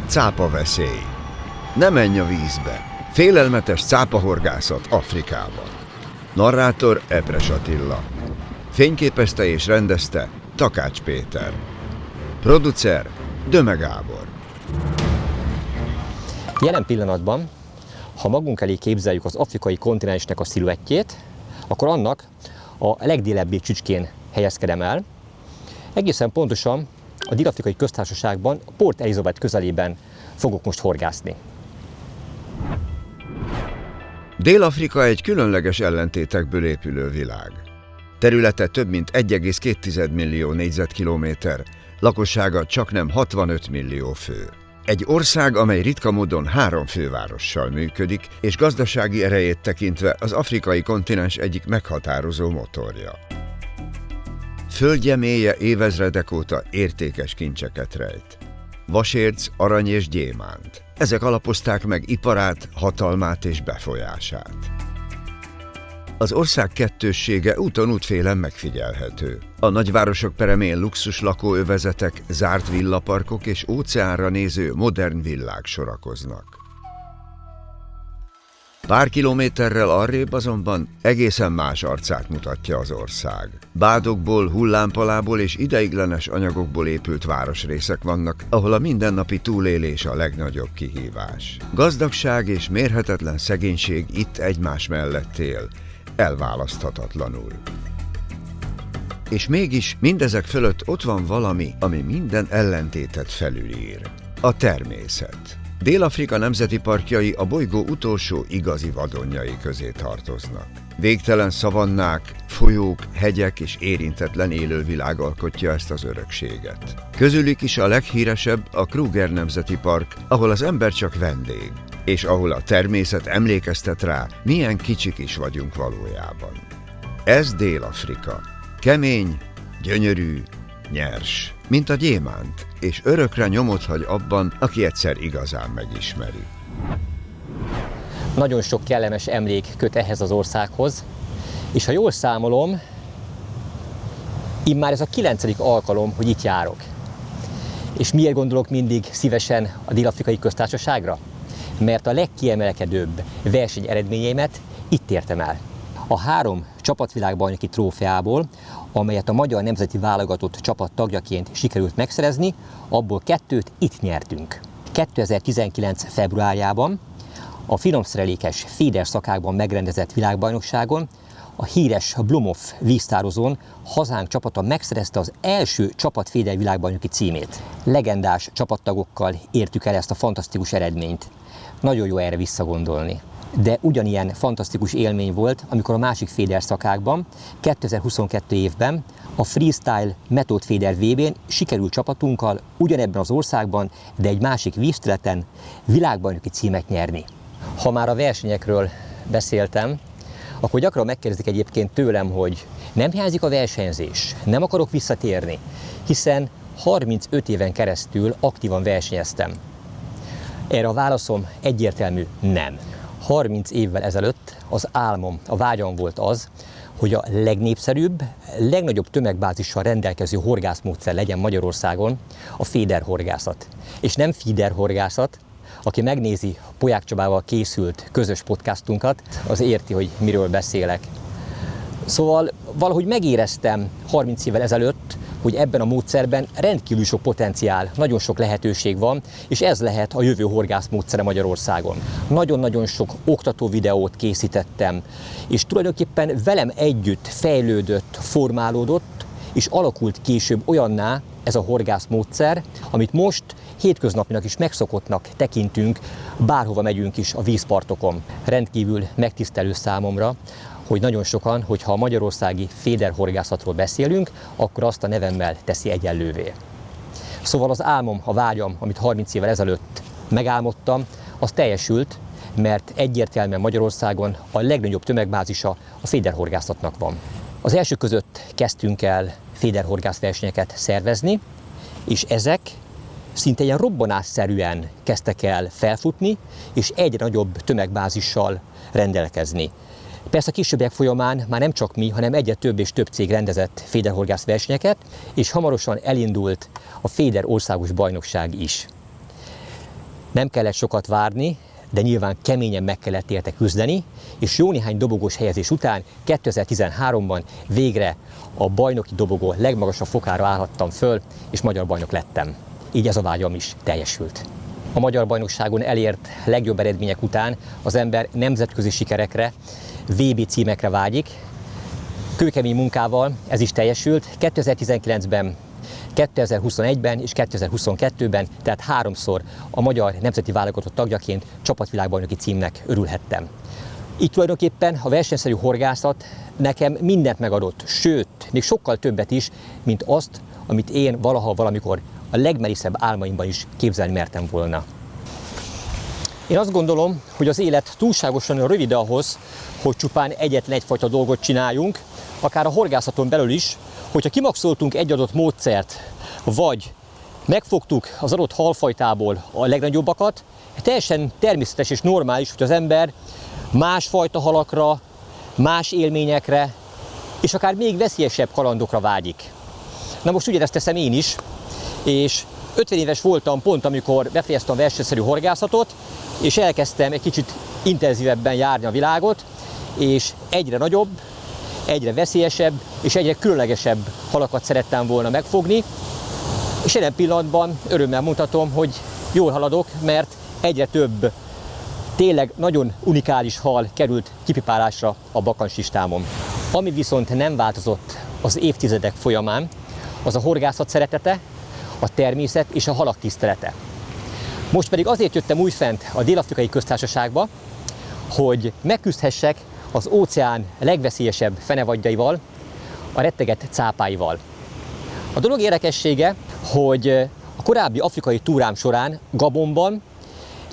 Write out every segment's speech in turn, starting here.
Cápaveszély. Ne menj a vízbe! Félelmetes cápahorgászat Afrikában. Narrátor Epres Attila. Fényképezte és rendezte Takács Péter. Producer Döme Gábor. Jelen pillanatban, ha magunk elé képzeljük az afrikai kontinensnek a sziluettjét, akkor annak a legdélebbi csücskén helyezkedem el. Egészen pontosan a Dél-Afrikai Köztársaságban, Port Elizabeth közelében fogok most horgászni. Dél-Afrika egy különleges ellentétekből épülő világ. Területe több mint 1,2 millió négyzetkilométer, lakossága csaknem 65 millió fő. Egy ország, amely ritka módon 3 fővárossal működik, és gazdasági erejét tekintve az afrikai kontinens egyik meghatározó motorja. Földje mélye évezredek óta értékes kincseket rejt. Vasérc, arany és gyémánt. Ezek alapozták meg iparát, hatalmát és befolyását. Az ország kettőssége úton útfélen megfigyelhető. A nagyvárosok peremén luxus lakóövezetek, zárt villaparkok és óceánra néző modern villák sorakoznak. Pár kilométerrel arrébb azonban egészen más arcát mutatja az ország. Bádokból, hullámpalából és ideiglenes anyagokból épült városrészek vannak, ahol a mindennapi túlélés a legnagyobb kihívás. Gazdagság és mérhetetlen szegénység itt egymás mellett él, elválaszthatatlanul. És mégis mindezek fölött ott van valami, ami minden ellentétet felülír. A természet. Dél-Afrika nemzeti parkjai a bolygó utolsó igazi vadonjai közé tartoznak. Végtelen szavannák, folyók, hegyek és érintetlen élővilág alkotja ezt az örökséget. Közülük is a leghíresebb a Kruger Nemzeti Park, ahol az ember csak vendég, és ahol a természet emlékeztet rá, milyen kicsik is vagyunk valójában. Ez Dél-Afrika. Kemény, gyönyörű, nyers, mint a gyémánt, és örökre nyomot hagy abban, aki egyszer igazán megismeri. Nagyon sok kellemes emlék köt ehhez az országhoz, és ha jól számolom, immár ez a 9. alkalom, hogy itt járok. És miért gondolok mindig szívesen a Dél-Afrikai Köztársaságra? Mert a legkiemelkedőbb verseny eredményeimet itt értem el. A 3 csapatvilágbajnoki trófeából, amelyet a magyar nemzeti válogatott csapat tagjaként sikerült megszerezni, abból 2-t itt nyertünk. 2019. februárjában a finomszerelékes féder szakákban megrendezett világbajnokságon a híres Blumhoff víztározón hazánk csapata megszerezte az első csapatféder világbajnoki címét. Legendás csapattagokkal értük el ezt a fantasztikus eredményt. Nagyon jó erre visszagondolni. De ugyanilyen fantasztikus élmény volt, amikor a másik féder szakákban, 2022 évben a freestyle metódféder VB-n sikerült csapatunkkal ugyanebben az országban, de egy másik vízterületen világbajnoki címet nyerni. Ha már a versenyekről beszéltem, akkor gyakran megkérdezik egyébként tőlem, hogy nem hiányzik a versenyzés, nem akarok visszatérni, hiszen 35 éven keresztül aktívan versenyeztem. Erre a válaszom egyértelmű nem. 30 évvel ezelőtt az álmom, a vágyam volt az, hogy a legnépszerűbb, legnagyobb tömegbázissal rendelkező horgászmódszer legyen Magyarországon a féderhorgászat. És nem feederhorgászat. Aki megnézi Poják Csabával készült közös podcastunkat, az érti, hogy miről beszélek. Szóval valahogy megéreztem 30 évvel ezelőtt, hogy ebben a módszerben rendkívül sok potenciál, nagyon sok lehetőség van, és ez lehet a jövő horgászmódszere Magyarországon. Nagyon-nagyon sok oktató videót készítettem, és tulajdonképpen velem együtt fejlődött, formálódott, és alakult később olyanná ez a horgászmódszer, amit most hétköznapinak is megszokottnak tekintünk, bárhova megyünk is a vízpartokon. Rendkívül megtisztelő számomra, hogy nagyon sokan, hogyha a magyarországi féderhorgászatról beszélünk, akkor azt a nevemmel teszi egyenlővé. Szóval az álmom, a vágyam, amit 30 évvel ezelőtt megálmodtam, az teljesült, mert egyértelműen Magyarországon a legnagyobb tömegbázisa a féderhorgászatnak van. Az első között kezdtünk el féderhorgászversenyeket szervezni, és ezek szinte ilyen robbanásszerűen kezdtek el felfutni, és egyre nagyobb tömegbázissal rendelkezni. Persze a későbbiek folyamán már nem csak mi, hanem egyre több és több cég rendezett féderhorgász versenyeket, és hamarosan elindult a féder országos bajnokság is. Nem kellett sokat várni, de nyilván keményen meg kellett érte küzdeni, és jó néhány dobogós helyezés után 2013-ban végre a bajnoki dobogó legmagasabb fokára állhattam föl, és magyar bajnok lettem. Így ez a vágyam is teljesült. A magyar bajnokságon elért legjobb eredmények után az ember nemzetközi sikerekre, VB címekre vágyik. Kőkemény munkával ez is teljesült. 2019-ben, 2021-ben és 2022-ben, tehát 3-szor a magyar nemzeti válogatott tagjaként csapatvilágbajnoki címnek örülhettem. Így tulajdonképpen a versenyszerű horgászat nekem mindent megadott, sőt, még sokkal többet is, mint azt, amit én valaha valamikor a legmeriszebb álmaimban is képzelni mertem volna. Én azt gondolom, hogy az élet túlságosan rövid ahhoz, hogy csupán egyetlen egyfajta dolgot csináljunk, akár a horgászaton belül is, hogyha kimaxoltunk egy adott módszert, vagy megfogtuk az adott halfajtából a legnagyobbakat, teljesen természetes és normális, hogy az ember másfajta halakra, más élményekre, és akár még veszélyesebb kalandokra vágyik. Na most ugyanezt teszem én is, és 50 éves voltam pont, amikor befejeztem a versenyszerű horgászatot, és elkezdtem egy kicsit intenzívebben járni a világot, és egyre nagyobb, egyre veszélyesebb és egyre különlegesebb halakat szerettem volna megfogni, és jelen pillanatban örömmel mutatom, hogy jól haladok, mert egyre több tényleg nagyon unikális hal került kipipálásra a bakancslistámon. Ami viszont nem változott az évtizedek folyamán, az a horgászat szeretete, a természet és a halak tisztelete. Most pedig azért jöttem újfent a Dél-Afrikai Köztársaságba, hogy megküzdhessek az óceán legveszélyesebb fenevadjaival, a rettegett cápáival. A dolog érdekessége, hogy a korábbi afrikai túrám során Gabonban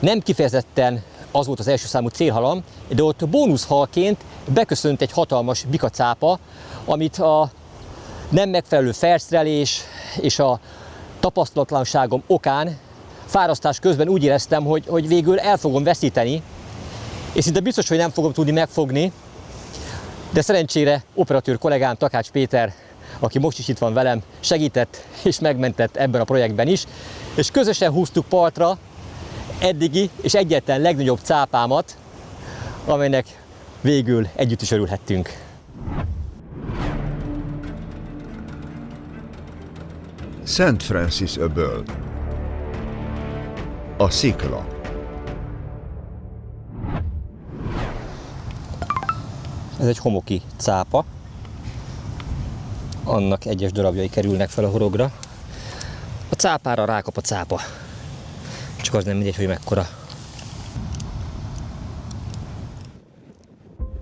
nem kifejezetten az volt az első számú célhalam, de ott bónuszhalként beköszönt egy hatalmas bikacápa, amit a nem megfelelő felszerelés és a tapasztalatlanságom okán fárasztás közben úgy éreztem, hogy végül el fogom veszíteni, és szinte biztos, hogy nem fogom tudni megfogni, de szerencsére operatőr kollégám Takács Péter, aki most is itt van velem, segített és megmentett ebben a projektben is, és közösen húztuk partra eddigi és egyetlen legnagyobb cápámat, amelynek végül együtt is örülhettünk. Szent Francis öböl. A szikla. Ez egy homoki cápa. Annak egyes darabjai kerülnek fel a horogra. A cápára rákap a cápa. Csak az nem mindegy, hogy mekkora.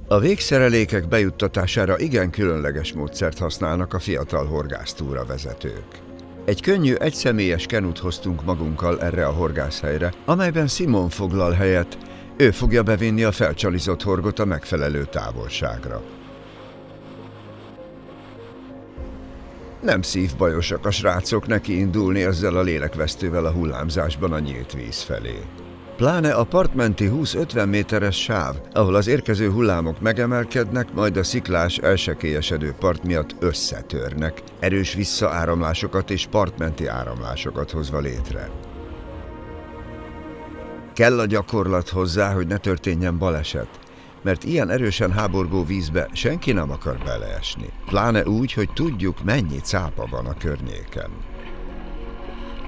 A végszerelékek bejuttatására igen különleges módszert használnak a fiatal horgásztúra vezetők. Egy könnyű, egyszemélyes kenut hoztunk magunkkal erre a horgászhelyre, amelyben Simon foglal helyet, ő fogja bevinni a felcsalizott horgot a megfelelő távolságra. Nem szívbajosak a srácok neki indulni ezzel a lélekvesztővel a hullámzásban a nyílt víz felé. Pláne a partmenti 20-50 méteres sáv, ahol az érkező hullámok megemelkednek, majd a sziklás, elsekélyesedő part miatt összetörnek, erős visszaáramlásokat és partmenti áramlásokat hozva létre. Kell a gyakorlat hozzá, hogy ne történjen baleset, mert ilyen erősen háborgó vízbe senki nem akar beleesni, pláne úgy, hogy tudjuk, mennyi cápa van a környéken.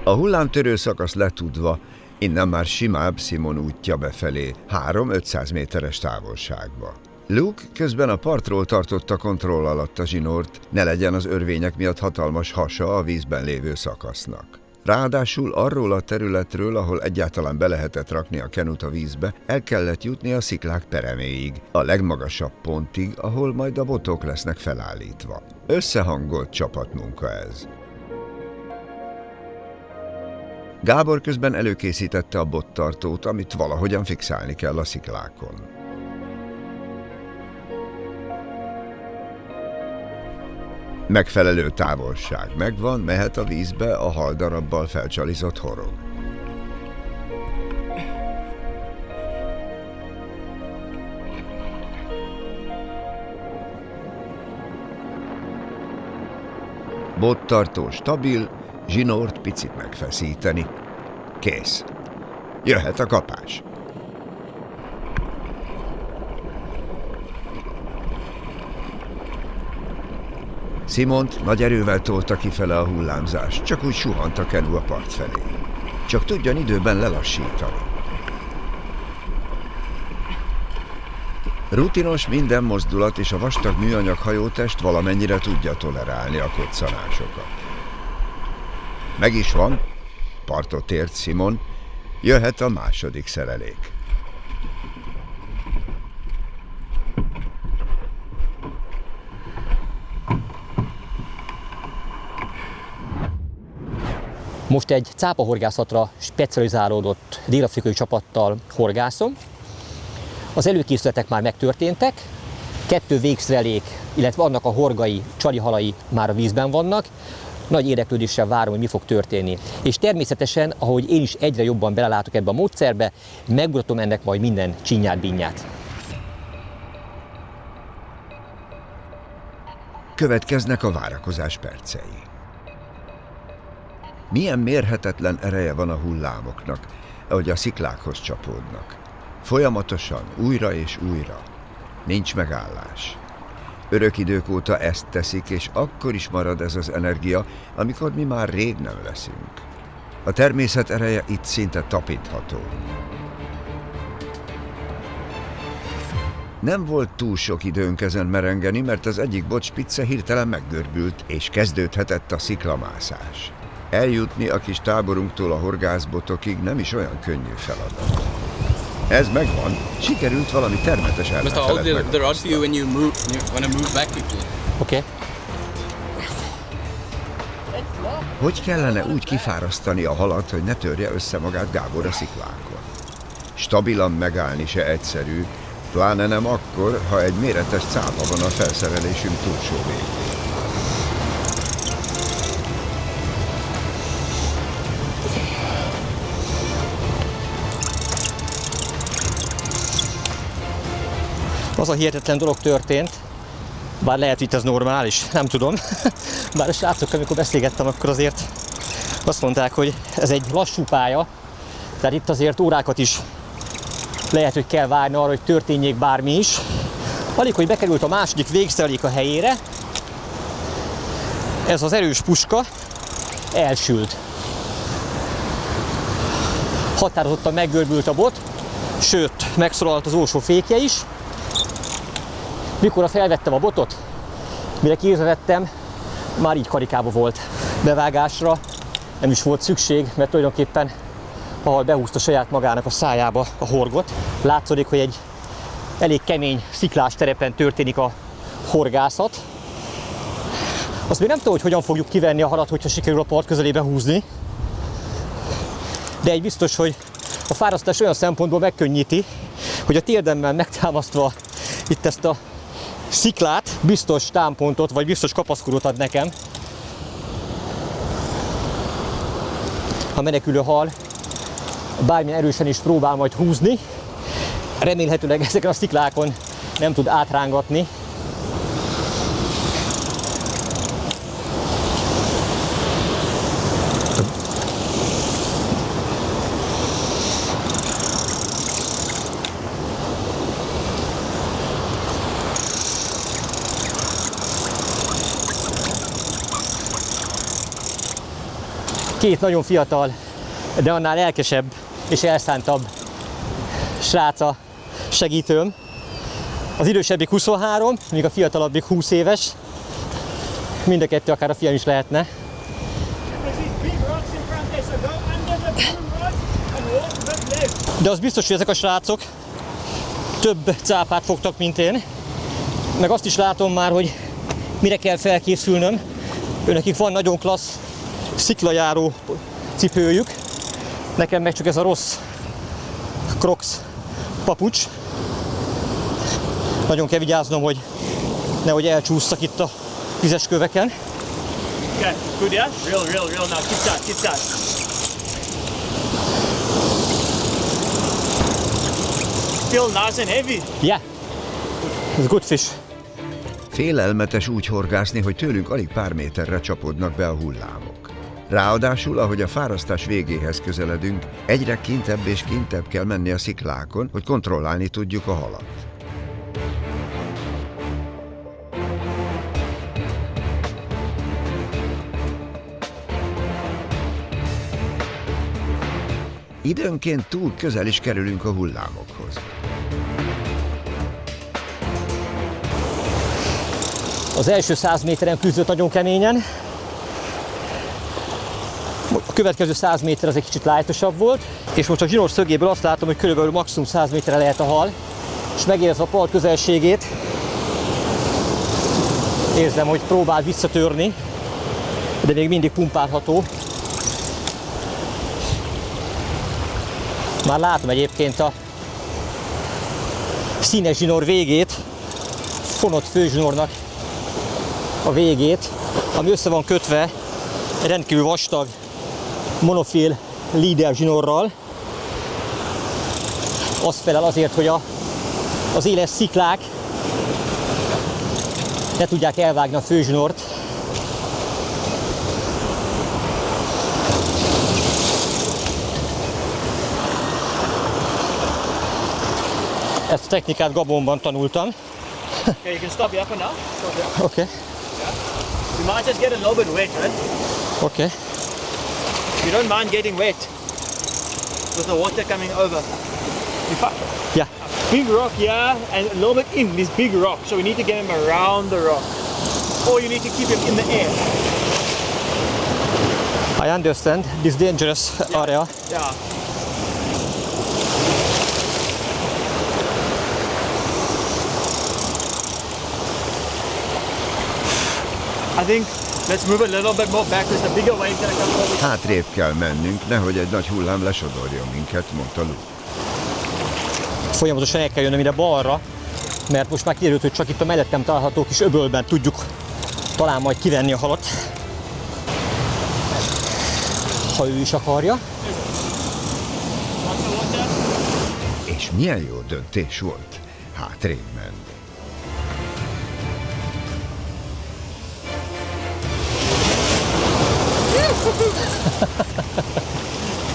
A hullámtörő szakasz letudva, innen már simább Simon útja befelé, 3-500 méteres távolságba. Luke közben a partról tartotta kontroll alatt a zsinort, ne legyen az örvények miatt hatalmas hasa a vízben lévő szakasznak. Ráadásul arról a területről, ahol egyáltalán be lehetett rakni a kenut a vízbe, el kellett jutni a sziklák pereméig, a legmagasabb pontig, ahol majd a botok lesznek felállítva. Összehangolt csapatmunka ez. Gábor közben előkészítette a bottartót, amit valahogyan fixálni kell a sziklákon. Megfelelő távolság megvan, mehet a vízbe a haldarabbal felcsalizott horog. Bottartó stabil, zsinort picit megfeszíteni. Kész. Jöhet a kapás. Simont nagy erővel tolta kifele a hullámzás, csak úgy suhant a kenu a part felé. Csak tudjon időben lelassítani. Rutinos minden mozdulat és a vastag műanyag hajótest valamennyire tudja tolerálni a koccanásokat. Meg is van, partot ért Simon, jöhet a második szerelék. Most egy cápahorgászatra specializálódott dél-afrikai csapattal horgászom. Az előkészületek már megtörténtek, 2 végszerelék, illetve annak a horgai, csalihalai már a vízben vannak. Nagy érdeklődéssel várom, hogy mi fog történni. És természetesen, ahogy én is egyre jobban belelátok ebbe a módszerbe, megmutatom ennek majd minden csinyát-bínyát. Következnek a várakozás percei. Milyen mérhetetlen ereje van a hullámoknak, ahogy a sziklákhoz csapódnak. Folyamatosan, újra és újra. Nincs megállás. Örök idők óta ezt teszik, és akkor is marad ez az energia, amikor mi már rég nem leszünk. A természet ereje itt szinte tapintható. Nem volt túl sok időnk ezen merengeni, mert az egyik botspicce hirtelen meggörbült, és kezdődhetett a sziklamászás. Eljutni a kis táborunktól a horgászbotokig nem is olyan könnyű feladat. Ez megvan. Sikerült valami termetes ellenfelet Oké. Hogy kellene úgy kifárasztani a halat, hogy ne törje össze magát Gábor a sziklákon? Stabilan megállni se egyszerű, pláne nem akkor, ha egy méretes cápa van a felszerelésünk túlsó végén. Az a hihetetlen dolog történt, bár lehet, hogy ez normális, nem tudom. Bár a srácok, amikor beszélgettem, akkor azért azt mondták, hogy ez egy lassú pálya, tehát itt azért órákat is lehet, hogy kell várni arra, hogy történjék bármi is. Alig, hogy bekerült a második végszerelék a helyére, ez az erős puska elsült. Határozottan meggörbült a bot, sőt, megszólalt az orsó fékje is. Mikor felvettem a botot, mire kivezettem, már így karikába volt. Bevágásra nem is volt szükség, mert tulajdonképpen ahol behúzta saját magának a szájába a horgot. Látszódik, hogy egy elég kemény sziklás terepen történik a horgászat. Azt még nem tudom, hogy hogyan fogjuk kivenni a halat, hogyha sikerül a part közelébe húzni. De egy biztos, hogy a fárasztás olyan szempontból megkönnyíti, hogy a térdemmel megtámasztva itt ezt a sziklát, biztos támpontot, vagy biztos kapaszkodót ad nekem. A menekülő hal bármilyen erősen is próbál majd húzni, remélhetőleg ezeken a sziklákon nem tud átrángatni. Két nagyon fiatal, de annál lelkesebb és elszántabb sráca segítőm. Az idősebbik 23, míg a fiatalabbik 20 éves. Mind a kettő akár a fiam is lehetne. De az biztos, hogy ezek a srácok több cápát fogtak, mint én. Meg azt is látom már, hogy mire kell felkészülnöm. Őnekik van nagyon klassz sziklajáró cipőjük, nekem meg csak ez a rossz Crocs papucs. Nagyon kell vigyáznom, hogy nehogy elcsúsztak itt a vizes köveken. Okay, good, yeah? Real now. Keep that. Still nice and heavy. Yeah, it's good fish. Félelmetes úgy horgászni, hogy tőlünk alig pár méterre csapódnak be a hullámok. Ráadásul, ahogy a fárasztás végéhez közeledünk, egyre kintebb és kintebb kell menni a sziklákon, hogy kontrollálni tudjuk a halat. Időnként túl közel is kerülünk a hullámokhoz. Az első 100 méteren küzdött nagyon keményen. A következő 100 méter az egy kicsit lájtosabb volt, és most a zsinór szögéből azt látom, hogy körülbelül maximum 100 méterre lehet a hal, és megérezve a part közelségét, érzem, hogy próbál visszatörni, de még mindig pumpálható. Már látom egyébként a színes zsinór végét, fonott főzsinórnak a végét, ami össze van kötve egy rendkívül vastag monofil líder zsinórral. Az felel azért, hogy az éles sziklák ne tudják elvágni a főzsinort. Ezt a technikát Gabonban tanultam. Okay, you can stop here for now. Stop here. Okay. You might just get a little bit wet, right? Okay. You don't mind getting wet with the water coming over. Yeah. Big rock here and a little bit in this big rock. So we need to get him around the rock. Or you need to keep him in the air. I understand this dangerous area. Yeah. I think let's move a little bit more back because the bigger wave's gonna come over. Hátrébb kell mennünk, nehogy egy nagy hullám lesodorjon minket, mondta Luke. Folyamatosan el kell jönnöm ide balra, mert most már kiderült, hogy csak itt a mellettem található kis öbölben tudjuk talán majd kivenni a halat. Ha ő is akarja. És milyen jó döntés volt hátrébb menni.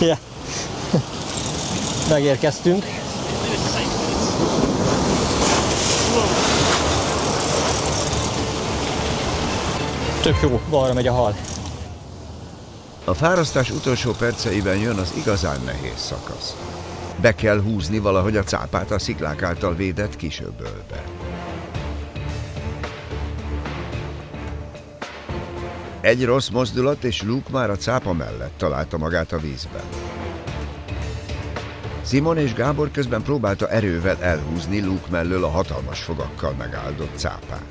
Yeah. Megérkeztünk. Tök jó, balra megy a hal. A fárasztás utolsó perceiben jön az igazán nehéz szakasz. Be kell húzni valahogy a cápát a sziklák által védett kisöbölbe. Egy rossz mozdulat, és Luke már a cápa mellett találta magát a vízben. Simon és Gábor közben próbálta erővel elhúzni Luke mellől a hatalmas fogakkal megáldott cápát.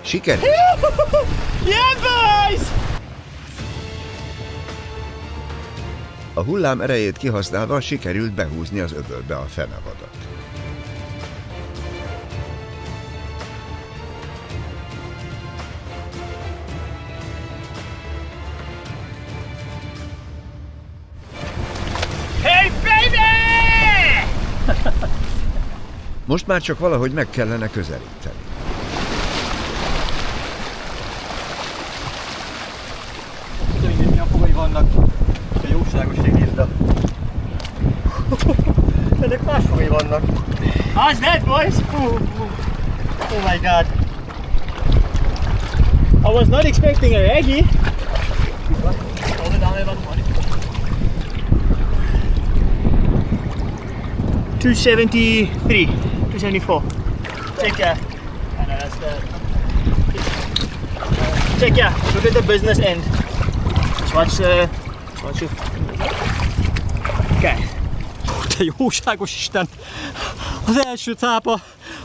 Sikerült! Yeah, boys! A hullám erejét kihasználva sikerült behúzni az öbölbe a fenevadat. Hey, baby! Most már csak valahogy meg kellene közelíteni. Milyen fogai vannak, de jóságos segítsd. Ennek más fogai vannak. How's that, boys? Oh my god. I was not expecting a reggie. Hold it down there, buddy. 273, 274. Check here. I know that's the. Check here. Look at the business end. Just watch the. Okay. Te jóságos Isten!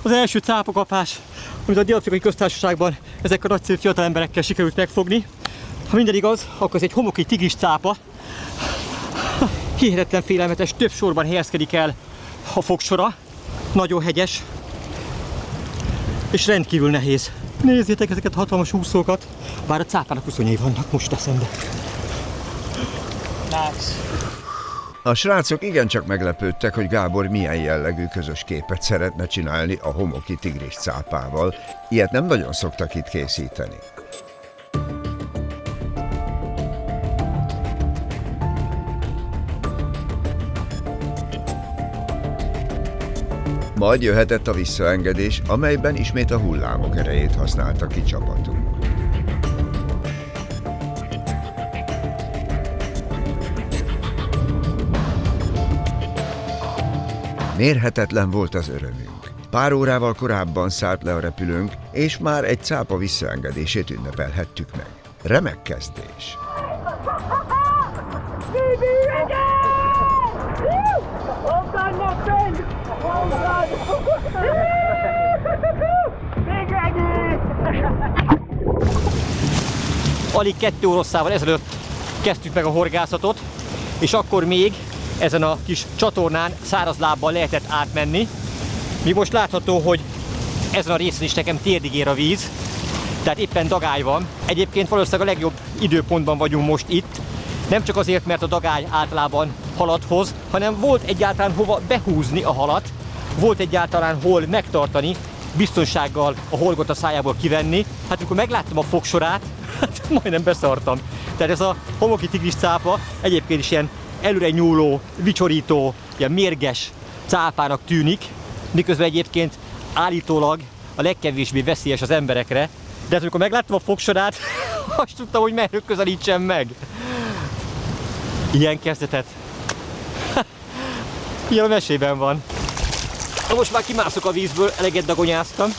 Az első cápakapás, amit a Dél-Afrikai Köztársaságban ezek a nagyszerű fiatal emberekkel sikerült megfogni. Ha minden igaz, akkor ez egy homoki tigris cápa. Hihetetlen félelmetes, több sorban helyezkedik el a fogsora. Nagyon hegyes. És rendkívül nehéz. Nézzétek ezeket a hatalmas úszókat. Bár a cápának uszonyai vannak, most eszembe. Nice. A srácok igencsak meglepődtek, hogy Gábor milyen jellegű közös képet szeretne csinálni a homoki tigris cápával. Ilyet nem nagyon szoktak itt készíteni. Majd jöhetett a visszaengedés, amelyben ismét a hullámok erejét használta ki csapatunk. Mérhetetlen volt az örömünk. Pár órával korábban szállt le a repülőnk, és már egy cápa visszaengedését ünnepelhettük meg. Remek kezdés! Alig 2 oroszával ezelőtt kezdtük meg a horgászatot, és akkor még ezen a kis csatornán száraz lábbal lehetett átmenni. Mi most látható, hogy ezen a részen is nekem térdig ér a víz, tehát éppen dagály van. Egyébként valószínűleg a legjobb időpontban vagyunk most itt, nem csak azért, mert a dagály általában halat hoz, hanem volt egyáltalán hova behúzni a halat, volt egyáltalán hol megtartani, biztonsággal a horgot a szájából kivenni. Hát amikor megláttam a fogsorát, hát majdnem beszartam. Tehát ez a homoki tigris cápa egyébként is ilyen előre nyúló, vicsorító, ilyen mérges cápának tűnik, miközben egyébként állítólag a legkevésbé veszélyes az emberekre, de hát amikor megláttam a fogsorát, azt tudtam, hogy merről közelítsem meg. Ilyen kezdetet. Ilyen a mesében van. Na most már kimászok a vízből, eleget dagonyáztam.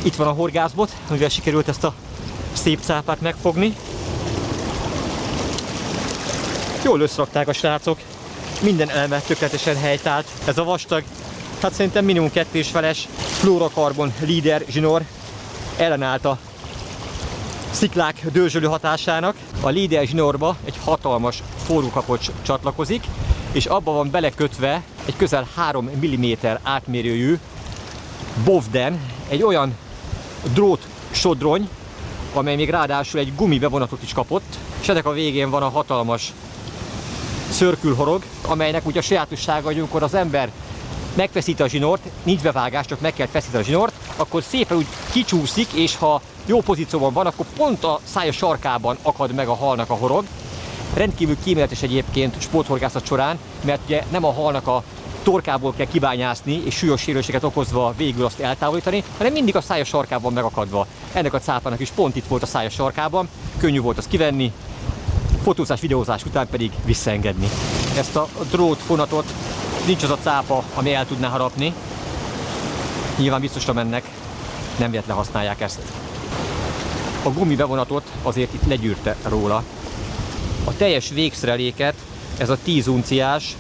Itt van a horgászbot, amivel sikerült ezt a szép cápát megfogni. Jól összerakták a srácok, minden eleme tökéletesen helytált. Ez a vastag, hát szerintem minimum 2,5 feles fluorokarbon líder zsinór ellenállt a sziklák dőzsölő hatásának. A líder zsinórba egy hatalmas forrókapocs csatlakozik, és abba van belekötve egy közel 3 mm átmérőjű bovden, egy olyan drót sodrony, amely még ráadásul egy gumibevonatot is kapott, és ennek a végén van a hatalmas szörkülhorog, amelynek úgy a sajátossága, hogy amikor az ember megfeszíti a zsinort, nincs bevágás, csak meg kell feszíteni a zsinort, akkor szépen úgy kicsúszik, és ha jó pozícióban van, akkor pont a szája sarkában akad meg a halnak a horog. Rendkívül kíméletes egyébként sporthorgászat során, mert ugye nem a halnak a torkából kell kibányászni, és súlyos sérüléseket okozva végül azt eltávolítani, hanem mindig a szája sarkában megakadva. Ennek a cápának is pont itt volt a szája sarkában, könnyű volt azt kivenni, fotózás, videózás után pedig visszaengedni. Ezt a drót fonatot nincs az a cápa, ami el tudná harapni. Nyilván biztosra mennek, nem véletlen használják ezt. A gumibevonatot azért itt legyűrte róla. A teljes végszereléket ez a 10 unciás,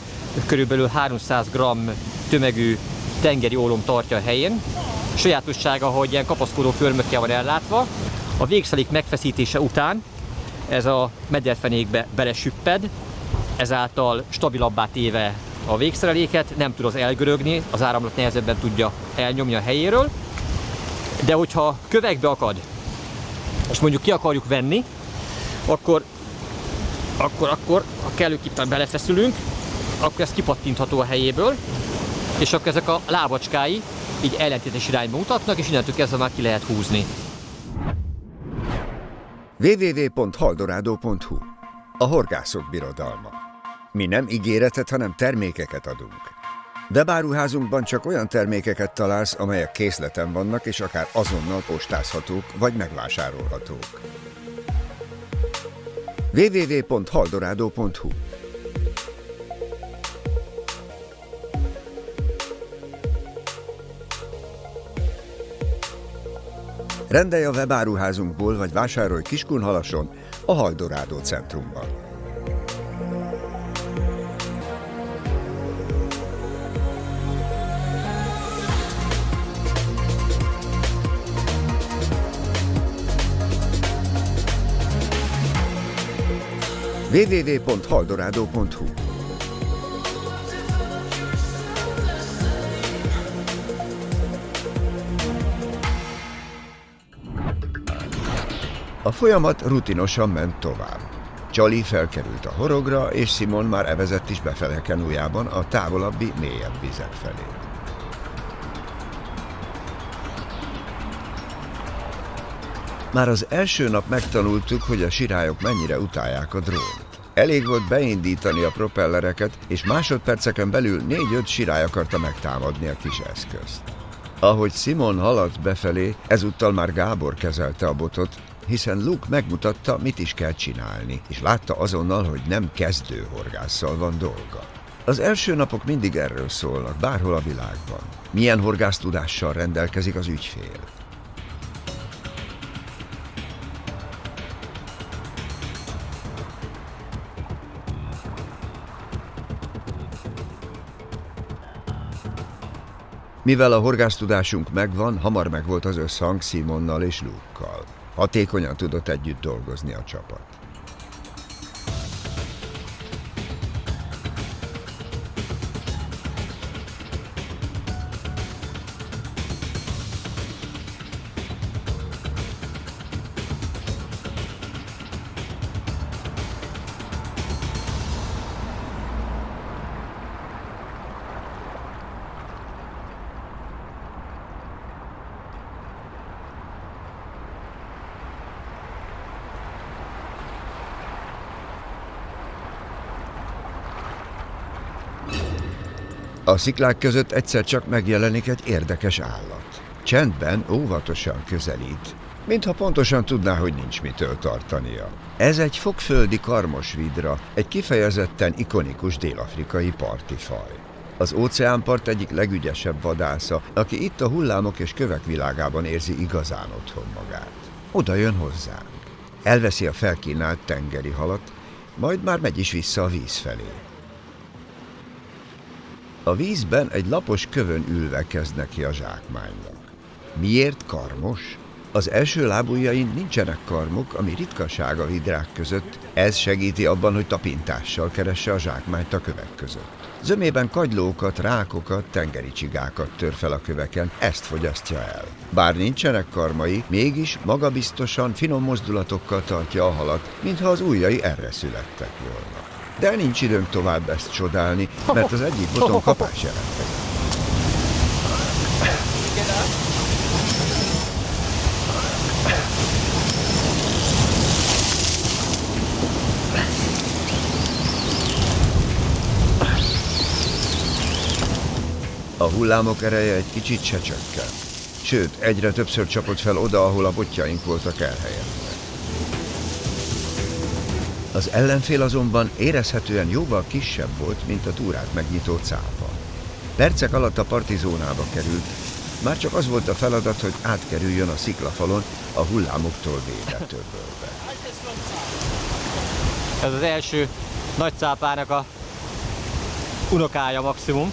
körülbelül 300 g tömegű tengeri ólom tartja a helyén. Sajátossága, hogy ilyen kapaszkodó förmökkel van ellátva. A végszerelék megfeszítése után ez a mederfenékbe belesüpped, ezáltal stabilabbá téve a végszereléket, nem tud az elgörögni, az áramlat nehezebben tudja elnyomni a helyéről. De hogyha kövekbe akad, és mondjuk ki akarjuk venni, akkor ha kellőképpen belefeszülünk, akkor ez kipattintható a helyéből, és akkor ezek a lábacskái így ellentétes irányba mutatnak, és innentől kezdve már ki lehet húzni. www.haldorado.hu A horgászok birodalma. Mi nem ígéretet, hanem termékeket adunk. Webáruházunkban csak olyan termékeket találsz, amelyek készleten vannak, és akár azonnal postázhatók, vagy megvásárolhatók. www.haldorado.hu Rendelj a webáruházunkból, vagy vásárolj Kiskunhalason, a Haldorado centrumban. www.haldorado.hu A folyamat rutinosan ment tovább. Csali felkerült a horogra, és Simon már evezett is befele kenujában a távolabbi, mélyebb vizek felé. Már az első nap megtanultuk, hogy a sirályok mennyire utálják a drónt. Elég volt beindítani a propellereket, és másodperceken belül 4-5 sirály akarta megtámadni a kis eszközt. Ahogy Simon haladt befelé, ezúttal már Gábor kezelte a botot, hiszen Luke megmutatta, mit is kell csinálni, és látta azonnal, hogy nem kezdő horgásszal van dolga. Az első napok mindig erről szólnak, bárhol a világban. Milyen horgásztudással rendelkezik az ügyfél. Mivel a horgásztudásunk megvan, hamar megvolt az összhang Simonnal és Luke-kal. Hatékonyan tudott együtt dolgozni a csapat. A sziklák között egyszer csak megjelenik egy érdekes állat. Csendben, óvatosan közelít, mintha pontosan tudná, hogy nincs mitől tartania. Ez egy fogföldi karmosvidra, egy kifejezetten ikonikus dél-afrikai partifaj. Az óceánpart egyik legügyesebb vadásza, aki itt a hullámok és kövek világában érzi igazán otthon magát. Oda jön hozzánk. Elveszi a felkínált tengeri halat, majd már megy is vissza a víz felé. A vízben egy lapos kövön ülve kezd neki a zsákmánynak. Miért karmos? Az első lábujjain nincsenek karmok, ami ritkaság a vidrák között, ez segíti abban, hogy tapintással keresse a zsákmányt a kövek között. Zömében kagylókat, rákokat, tengeri csigákat tör fel a köveken, ezt fogyasztja el. Bár nincsenek karmai, mégis magabiztosan, finom mozdulatokkal tartja a halat, mintha az ujjai erre születtek volna. De nincs időnk tovább ezt csodálni, mert az egyik boton kapás jelentkezik. A hullámok ereje egy kicsit se csökkent, sőt, egyre többször csapott fel oda, ahol a botjaink voltak elhelyezve. Az ellenfél azonban érezhetően jóval kisebb volt, mint a túrát megnyitó cápa. Percek alatt a parti zónába került, már csak az volt a feladat, hogy átkerüljön a sziklafalon a hullámoktól védett öbölbe. Ez az első nagy cápának a unokája maximum.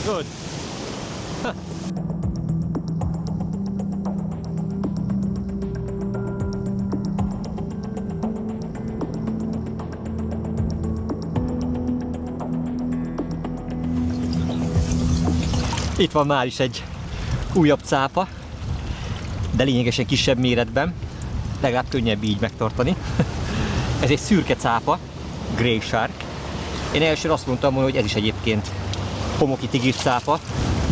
Good. Itt van már is egy újabb cápa, de lényegesen kisebb méretben, legalább könnyebb így megtartani. Ez egy szürke cápa, Grey Shark. Én elsőre azt mondtam, hogy ez is egyébként homoki tigris cápa,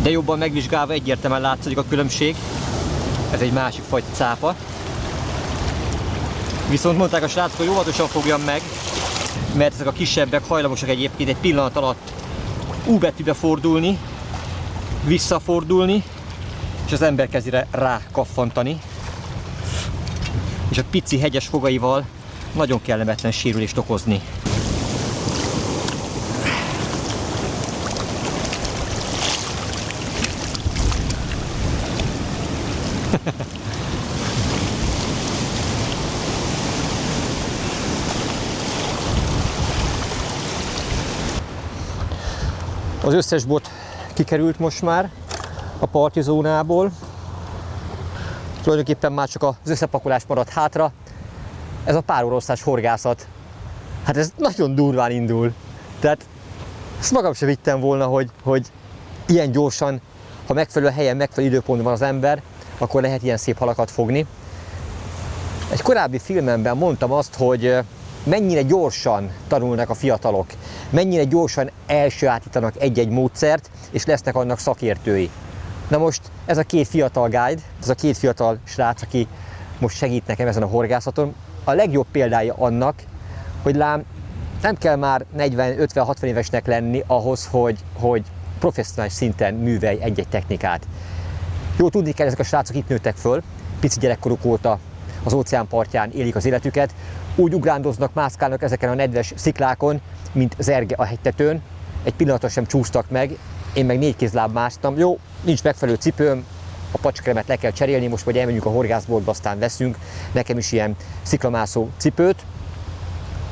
de jobban megvizsgálva egyértelműen látszik a különbség. Ez egy másik fajta cápa. Viszont mondták a srácok, hogy óvatosan fogjam meg, mert ezek a kisebbek hajlamosak egyébként egy pillanat alatt U betűbe fordulni, visszafordulni, és az ember kezére rákaffantani. És a pici hegyes fogaival nagyon kellemetlen sérülést okozni. Az összes bot kikerült most már a parti zónából. Tulajdonképpen már csak az összepakolás maradt hátra. Ez a párorosztás horgászat. Hát ez nagyon durván indul. Tehát ezt magam sem vittem volna, hogy ilyen gyorsan, ha megfelelő helyen, megfelelő időpontban van az ember, akkor lehet ilyen szép halakat fogni. Egy korábbi filmemben mondtam azt, hogy mennyire gyorsan tanulnak a fiatalok, mennyire gyorsan elsajátítanak egy-egy módszert, és lesznek annak szakértői. Na most ez a két fiatal guide, ez a két fiatal srác, aki most segít nekem ezen a horgászaton, a legjobb példája annak, hogy lám nem kell már 40-50-60 évesnek lenni ahhoz, hogy professzionális szinten művelj egy-egy technikát. Jó, tudni kell, ezek a srácok itt nőttek föl, pici gyerekkoruk óta az óceán partján élik az életüket, úgy ugrándoznak, mászkálnak ezeken a nedves sziklákon, mint zerge a hegytetőn, egy pillanatra sem csúsztak meg, én meg 4 kézláb másztam. Jó, nincs megfelelő cipőm, a pacskremet le kell cserélni, most vagy elmegyünk a horgászboltba, aztán veszünk nekem is ilyen sziklamászó cipőt.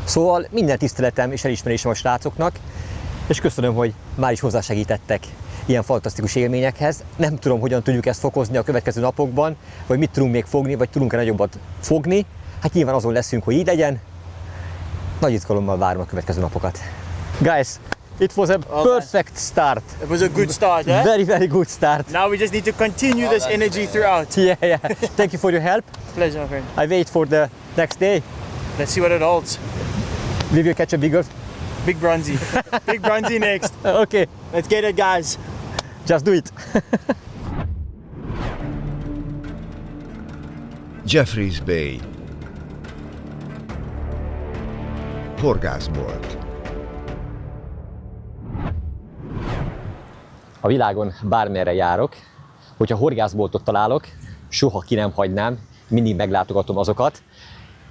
Szóval minden tiszteletem és elismerésem a srácoknak, és köszönöm, hogy már is hozzásegítettek ilyen fantasztikus élményekhez. Nem tudom, hogyan tudjuk ezt fokozni a következő napokban, vagy mit tudunk még fogni, vagy tudunk-e nagyobbat fogni. Hát nyilván azon leszünk, hogy így legyen. Nagy izgalommal várom a következő napokat. Guys, it was a perfect start. It was a good start, eh? Very, very good start. Now we just need to continue this energy throughout. Yeah. Thank you for your help. Pleasure, my friend. I wait for the next day. Let's see what it holds. We will catch a bigger. Big bronzy. Big bronzy next. Okay, Let's get it, guys. just do it. Jeffreys Bay. Horgászbolt. A világon bármerre járok, hogyha horgászboltot találok, soha ki nem hagynám, mindig meglátogatom azokat,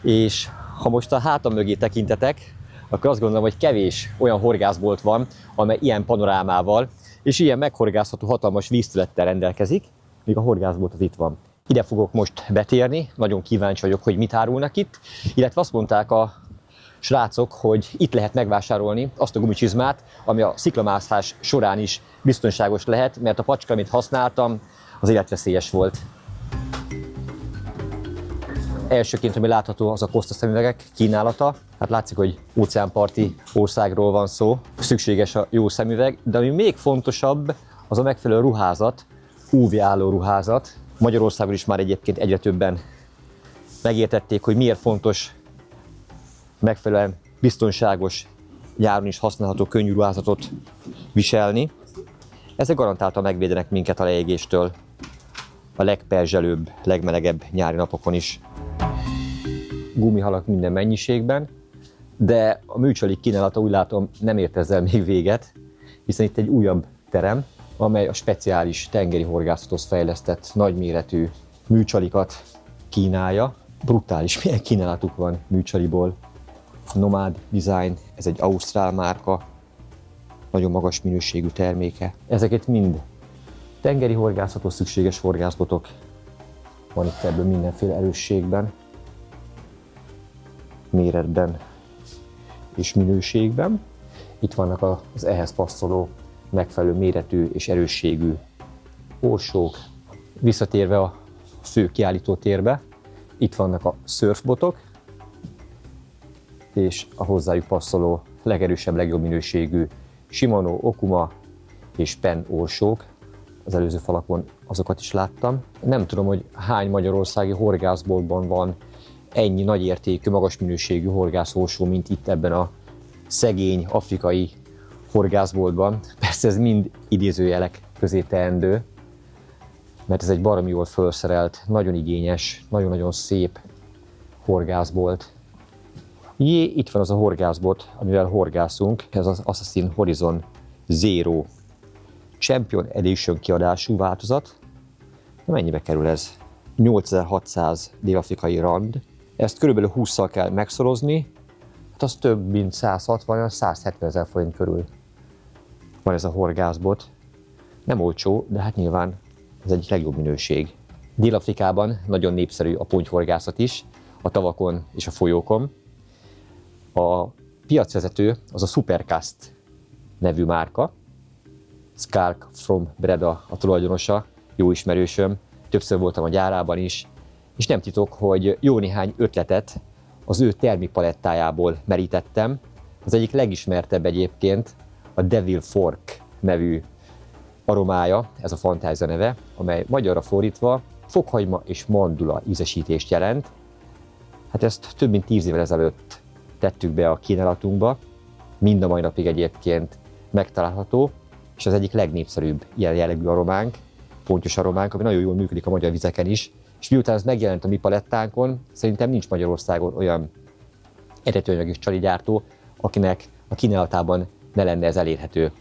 és ha most a hátam mögé tekintetek, akkor azt gondolom, hogy kevés olyan horgászbolt van, amely ilyen panorámával és ilyen meghorgászható hatalmas víztülettel rendelkezik, míg a horgászbolt az itt van. Ide fogok most betérni, nagyon kíváncsi vagyok, hogy mit árulnak itt, illetve azt mondták a srácok, hogy itt lehet megvásárolni azt a gumicsizmát, ami a sziklamászás során is biztonságos lehet, mert a pacska, amit használtam, az életveszélyes volt. Elsőként, ami látható, az a Costa szemüvegek kínálata. Hát látszik, hogy óceánparti országról van szó, szükséges a jó szemüveg, de ami még fontosabb, az a megfelelő ruházat, UV-álló ruházat. Magyarországon is már egyébként egyre többen megértették, hogy miért fontos megfelelően biztonságos, nyáron is használható könnyű ruházatot viselni. Ezek garantáltan megvédenek minket a leégéstől a legperzselőbb, legmelegebb nyári napokon is. Gumihalak minden mennyiségben, de a műcsalik kínálata, úgy látom, nem ért ezzel még véget, hiszen itt egy újabb terem, amely a speciális tengeri horgászathoz fejlesztett nagyméretű műcsalikat kínálja. Brutális, milyen kínálatuk van műcsaliból. Nomad Design, ez egy ausztrál márka, nagyon magas minőségű terméke. Ezeket mind tengeri horgászathoz szükséges horgászbotok. Van itt ebből mindenféle erősségben, méretben és minőségben. Itt vannak az ehhez passzoló, megfelelő méretű és erősségű orsók. Visszatérve a fő kiállító térbe, itt vannak a surfbotok, és a hozzájuk passzoló, legerősebb, legjobb minőségű Shimano, Okuma és Penn orsók. Az előző falakon azokat is láttam. Nem tudom, hogy hány magyarországi horgászboltban van ennyi nagyértékű, magas minőségű horgászorsó, mint itt ebben a szegény afrikai horgászboltban. Persze ez mind idézőjelek közé teendő, mert ez egy baromi jól felszerelt, nagyon igényes, nagyon-nagyon szép horgászbolt. Jé, itt van az a horgászbot, amivel horgászunk, ez az Assassin Horizon Zero Champion Edition kiadású változat. Na, mennyibe kerül ez? 8600 dél-afrikai rand. Ezt körülbelül 20-szal kell megszorozni, hát az több mint 160-170 ezer forint körül van ez a horgászbot. Nem olcsó, de hát nyilván ez egyik legjobb minőség. Dél-Afrikában nagyon népszerű a pontyhorgászat is, a tavakon és a folyókon. A piacvezető az a Supercast nevű márka. Skark from Breda a tulajdonosa, jó ismerősöm, többször voltam a gyárában is, és nem titok, hogy jó néhány ötletet az ő termékpalettájából merítettem. Az egyik legismertebb egyébként a Devil Fork nevű aromája, ez a fantázia neve, amely magyarra fordítva fokhagyma és mandula ízesítést jelent. Hát ezt több mint 10 évvel ezelőtt tettük be a kínálatunkba, mind a mai napig egyébként megtalálható, és az egyik legnépszerűbb ilyen jellegű arománk, pontyos arománk, ami nagyon jól működik a magyar vizeken is, és miután ez megjelent a mi palettánkon, szerintem nincs Magyarországon olyan eredetőanyag és csaligyártó, akinek a kínálatában ne lenne ez elérhető.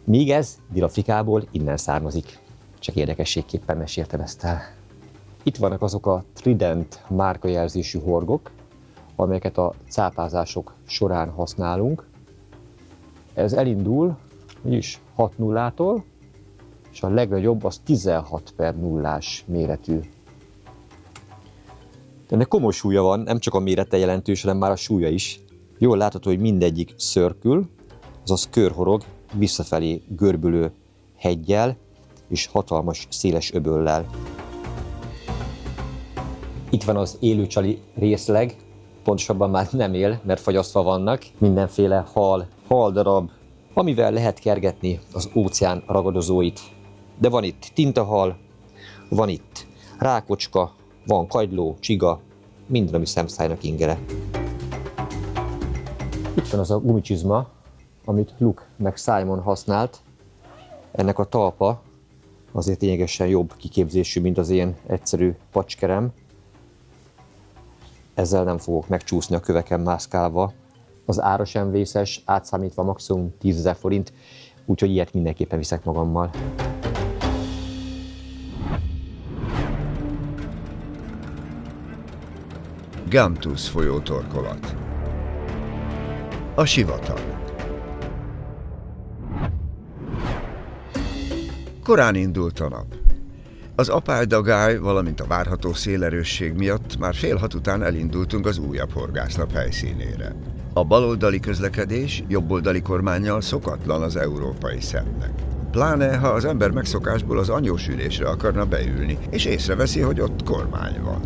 Míg ez Dél-Afrikából innen származik. Csak érdekességképpen meséltem ezt el. Itt vannak azok a Trident márkajelzésű horgok, amelyeket a cápázások során használunk. Ez elindul, úgyis 6 nullától, és a legnagyobb az 16/0-ás méretű. Ennek komoly súlya van, nem csak a mérete jelentős, hanem már a súlya is. Jól látható, hogy mindegyik szörkül, azaz körhorog, visszafelé görbülő heggyel és hatalmas széles öböllel. Itt van az élő csali részleg, pontosabban már nem él, mert fagyasztva vannak. Mindenféle haldarab, amivel lehet kergetni az óceán ragadozóit. De van itt tintahal, van itt rákocska, van kagyló, csiga, minden, ami szemszájnak ingere. Itt van az a gumicsizma, amit Luke meg Simon használt. Ennek a talpa azért lényegesen jobb kiképzésű, mint az én egyszerű pacskerem. Ezzel nem fogok megcsúszni a köveken mászkálva. Az ára sem vészes, átszámítva maximum 10 000 forint, úgyhogy ilyet mindenképpen viszek magammal. Gamtus folyótorkolat. A sivatag. Korán indult a nap. Az apálydagály, valamint a várható szélerősség miatt már fél 6 után elindultunk az újabb horgásznap helyszínére. A baloldali közlekedés jobboldali kormánnyal szokatlan az európai szemnek. Pláne, ha az ember megszokásból az anyósülésre akarna beülni, és észreveszi, hogy ott kormány van.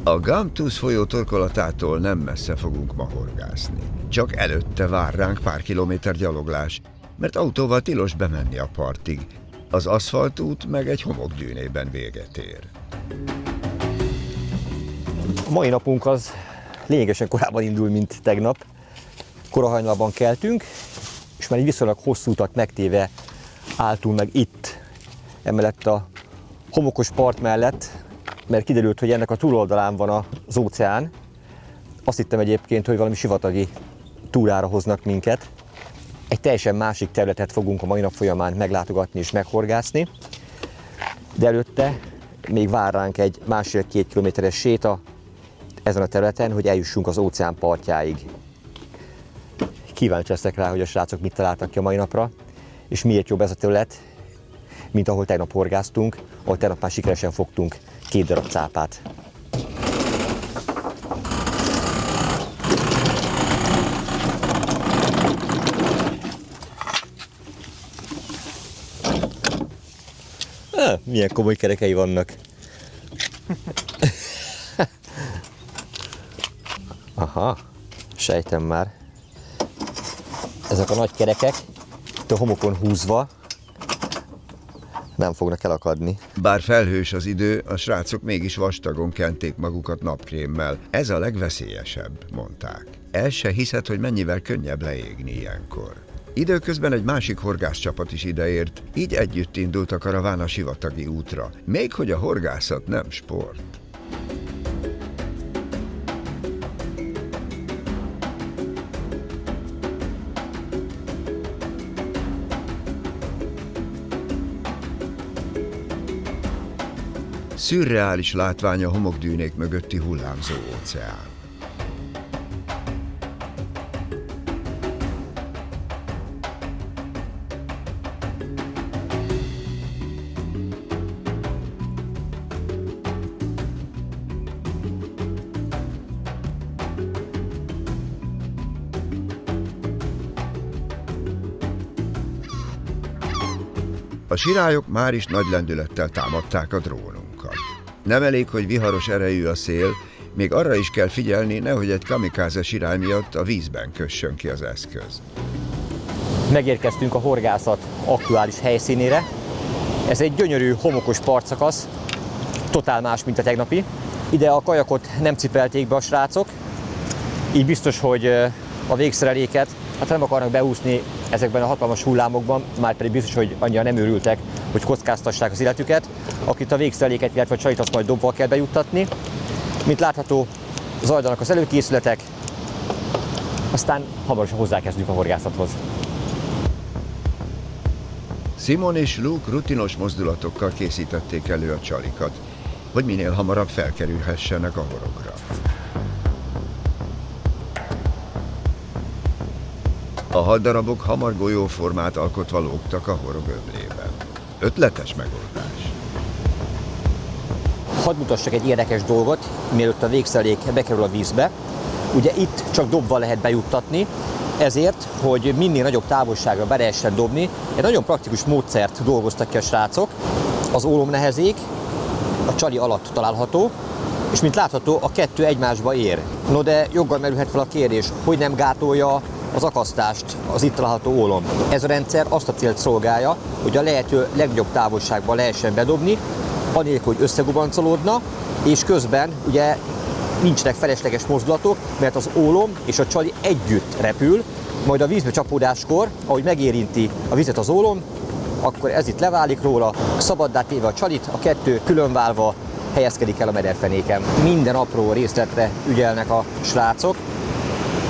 A Gamtus folyó torkolatától nem messze fogunk ma horgászni. Csak előtte vár ránk pár kilométer gyaloglás, mert autóval tilos bemenni a partig. Az aszfaltút meg egy homokdűnében véget ér. A mai napunk az lényegesen korábban indul, mint tegnap. Korahajnalban keltünk, és már egy viszonylag hosszú utat megtéve álltunk meg itt, emellett a homokos part mellett, mert kiderült, hogy ennek a túloldalán van az óceán. Azt hittem egyébként, hogy valami sivatagi túrára hoznak minket. Egy teljesen másik területet fogunk a mai nap folyamán meglátogatni és meghorgászni. De előtte még vár ránk egy 1,5-2 kilométeres séta ezen a területen, hogy eljussunk az óceán partjáig. Kíváncsi leszek rá, hogy a srácok mit találtak ki a mai napra, és miért jobb ez a terület, mint ahol tegnap horgáztunk, ahol tegnap már sikeresen fogtunk 2 darab cápát. Milyen komoly kerekei vannak. Aha, sejtem már. Ezek a nagy kerekek, itt a homokon húzva, nem fognak elakadni. Bár felhős az idő, a srácok mégis vastagon kenték magukat napkrémmel. Ez a legveszélyesebb, mondták. El se hiszed, hogy mennyivel könnyebb leégni ilyenkor. Időközben egy másik horgászcsapat is ideért, így együtt indult a karaván a sivatagi útra. Még hogy a horgászat nem sport. Szürreális látvány a homokdűnék mögötti hullámzó óceán. A sirályok már is nagy lendülettel támadták a drónunkat. Nem elég, hogy viharos erejű a szél, még arra is kell figyelni, nehogy egy kamikáze sirály miatt a vízben kössön ki az eszköz. Megérkeztünk a horgászat aktuális helyszínére. Ez egy gyönyörű, homokos partszakasz, totál más, mint a tegnapi. Ide a kajakot nem cipelték be a srácok, így biztos, hogy a végszereléket nem akarnak beúszni ezekben a hatalmas hullámokban, már pedig biztos, hogy annyira nem őrültek, hogy kockáztassák az életüket. Akit a végszereléket, illetve a csalit, azt majd dobval kell bejuttatni. Mint látható, zajlanak az előkészületek, aztán hamarosan hozzákezdünk a horgászathoz. Simon és Luke rutinos mozdulatokkal készítették elő a csalikat, hogy minél hamarabb felkerülhessenek a horogra. A haldarabok hamar golyóformát alkotva lógtak a horog öblében. Ötletes megoldás. Hadd mutassak egy érdekes dolgot, mielőtt a végszerelék bekerül a vízbe. Ugye itt csak dobval lehet bejuttatni, ezért, hogy minél nagyobb távolságra be lehessen dobni, egy nagyon praktikus módszert dolgoztak ki a srácok. Az ólomnehezék a csali alatt található, és mint látható, a kettő egymásba ér. No de joggal merülhet fel a kérdés, hogy nem gátolja az akasztást az itt található ólom. Ez a rendszer azt a célt szolgálja, hogy a lehető legnagyobb távolságban lehessen bedobni, anélkül, hogy összegubancolódna, és közben ugye nincsenek felesleges mozdulatok, mert az ólom és a csali együtt repül, majd a vízbe csapódáskor, ahogy megérinti a vizet az ólom, akkor ez itt leválik róla, szabaddá téve a csalit, a kettő különválva helyezkedik el a mederfenéken. Minden apró részletre ügyelnek a srácok.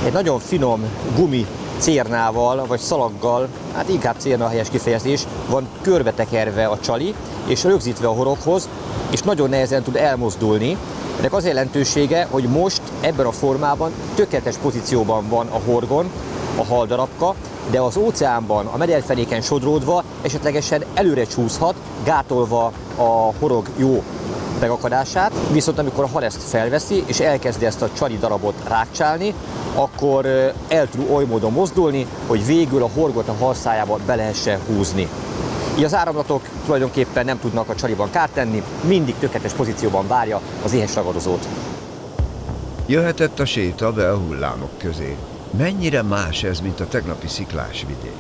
Egy nagyon finom gumi cérnával vagy szalaggal, hát inkább cérna a helyes kifejezés, van körbetekerve a csali, és rögzítve a horoghoz, és nagyon nehezen tud elmozdulni. Ennek az jelentősége, hogy most ebben a formában tökéletes pozícióban van a horgon a haldarabka, de az óceánban, a mederfenéken sodródva esetlegesen előre csúszhat, gátolva a horog jó megakadását, viszont amikor a hal ezt felveszi, és elkezdi ezt a csali darabot rákcsálni, akkor el tud oly módon mozdulni, hogy végül a horgot a hal szájába be lehessen húzni. Így az áramlatok tulajdonképpen nem tudnak a csaliban kárt tenni, mindig tökéletes pozícióban várja az éhes ragadozót. Jöhetett a séta be a hullámok közé. Mennyire más ez, mint a tegnapi sziklás vidék.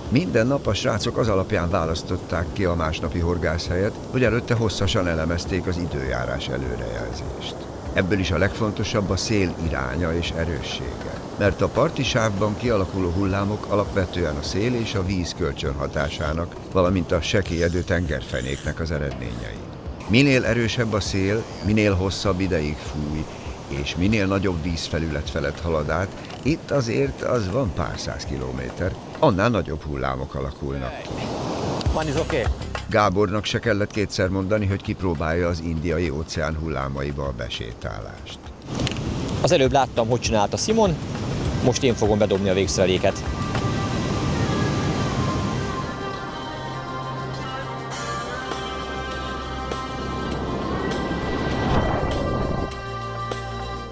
Minden nap a srácok az alapján választották ki a másnapi horgászhelyet, hogy előtte hosszasan elemezték az időjárás előrejelzést. Ebből is a legfontosabb a szél iránya és erőssége, mert a parti sávban kialakuló hullámok alapvetően a szél és a víz kölcsönhatásának, valamint a sekélyedő tengerfenéknek az eredményei. Minél erősebb a szél, minél hosszabb ideig fúj, és minél nagyobb vízfelület felett halad át, itt azért az van pár száz kilométer, annál nagyobb hullámok alakulnak ki. One is okay. Gábornak se kellett kétszer mondani, hogy kipróbálja az Indiai óceán hullámaiba a besétálást. Az előbb láttam, hogy csinálta Simon, most én fogom bedobni a végszereléket.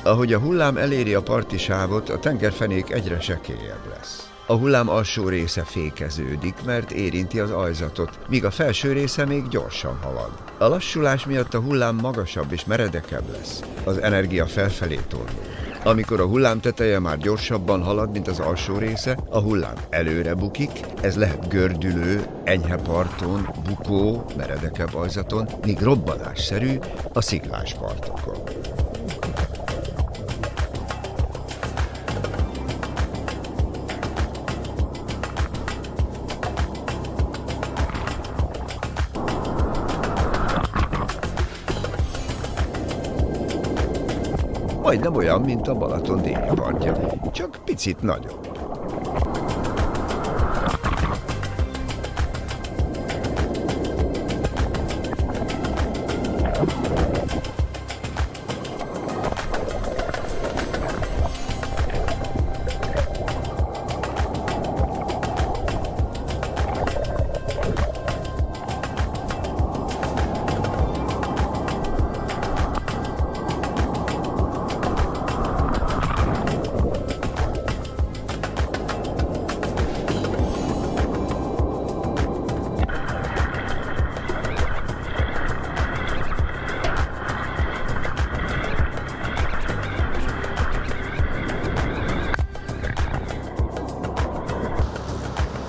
Ahogy a hullám eléri a parti sávot, a tengerfenék egyre sekélyebb lesz. A hullám alsó része fékeződik, mert érinti az aljzatot, míg a felső része még gyorsan halad. A lassulás miatt a hullám magasabb és meredekebb lesz. Az energia felfelé tornul. Amikor a hullám teteje már gyorsabban halad, mint az alsó része, a hullám előre bukik, ez lehet gördülő, enyhe parton, bukó, meredekebb aljzaton, míg robbanásszerű a sziklás partokon. Majdnem olyan, mint a Balaton déli partja, csak picit nagyobb.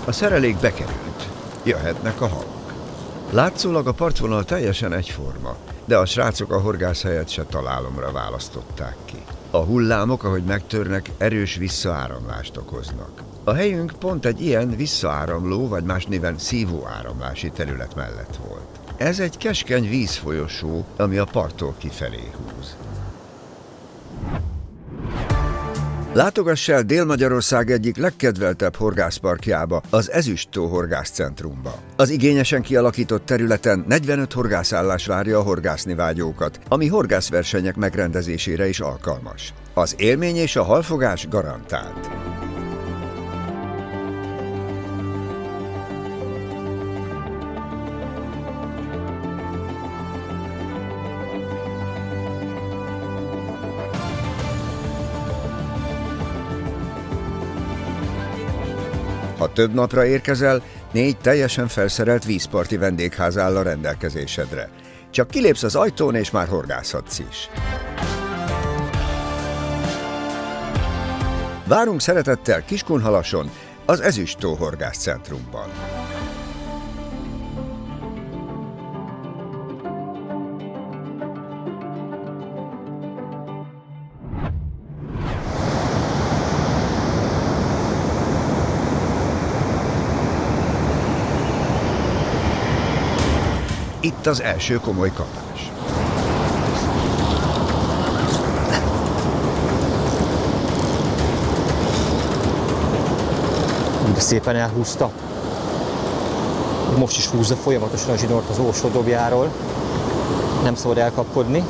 A szerelék bekerült. Jöhetnek a halak. Látszólag a partvonal teljesen egyforma, de a srácok a horgász helyet se találomra választották ki. A hullámok, ahogy megtörnek, erős visszaáramlást okoznak. A helyünk pont egy ilyen visszaáramló, vagy más néven szívó áramlási terület mellett volt. Ez egy keskeny vízfolyosó, ami a parttól kifelé húz. Látogass el Dél-Magyarország egyik legkedveltebb horgászparkjába, az Ezüst-tó horgászcentrumba. Az igényesen kialakított területen 45 horgászállás várja a horgászni vágyókat, ami horgászversenyek megrendezésére is alkalmas. Az élmény és a halfogás garantált. Ha több napra érkezel, 4 teljesen felszerelt vízparti vendégház áll a rendelkezésedre. Csak kilépsz az ajtón, és már horgászhatsz is. Várunk szeretettel Kiskunhalason, az Ezüst-tó horgászcentrumban. Itt az első komoly kapás. De szépen elhúzta. Most is húzza folyamatosan a zsinort az orsó dobjáról. Nem szabad elkapkodni.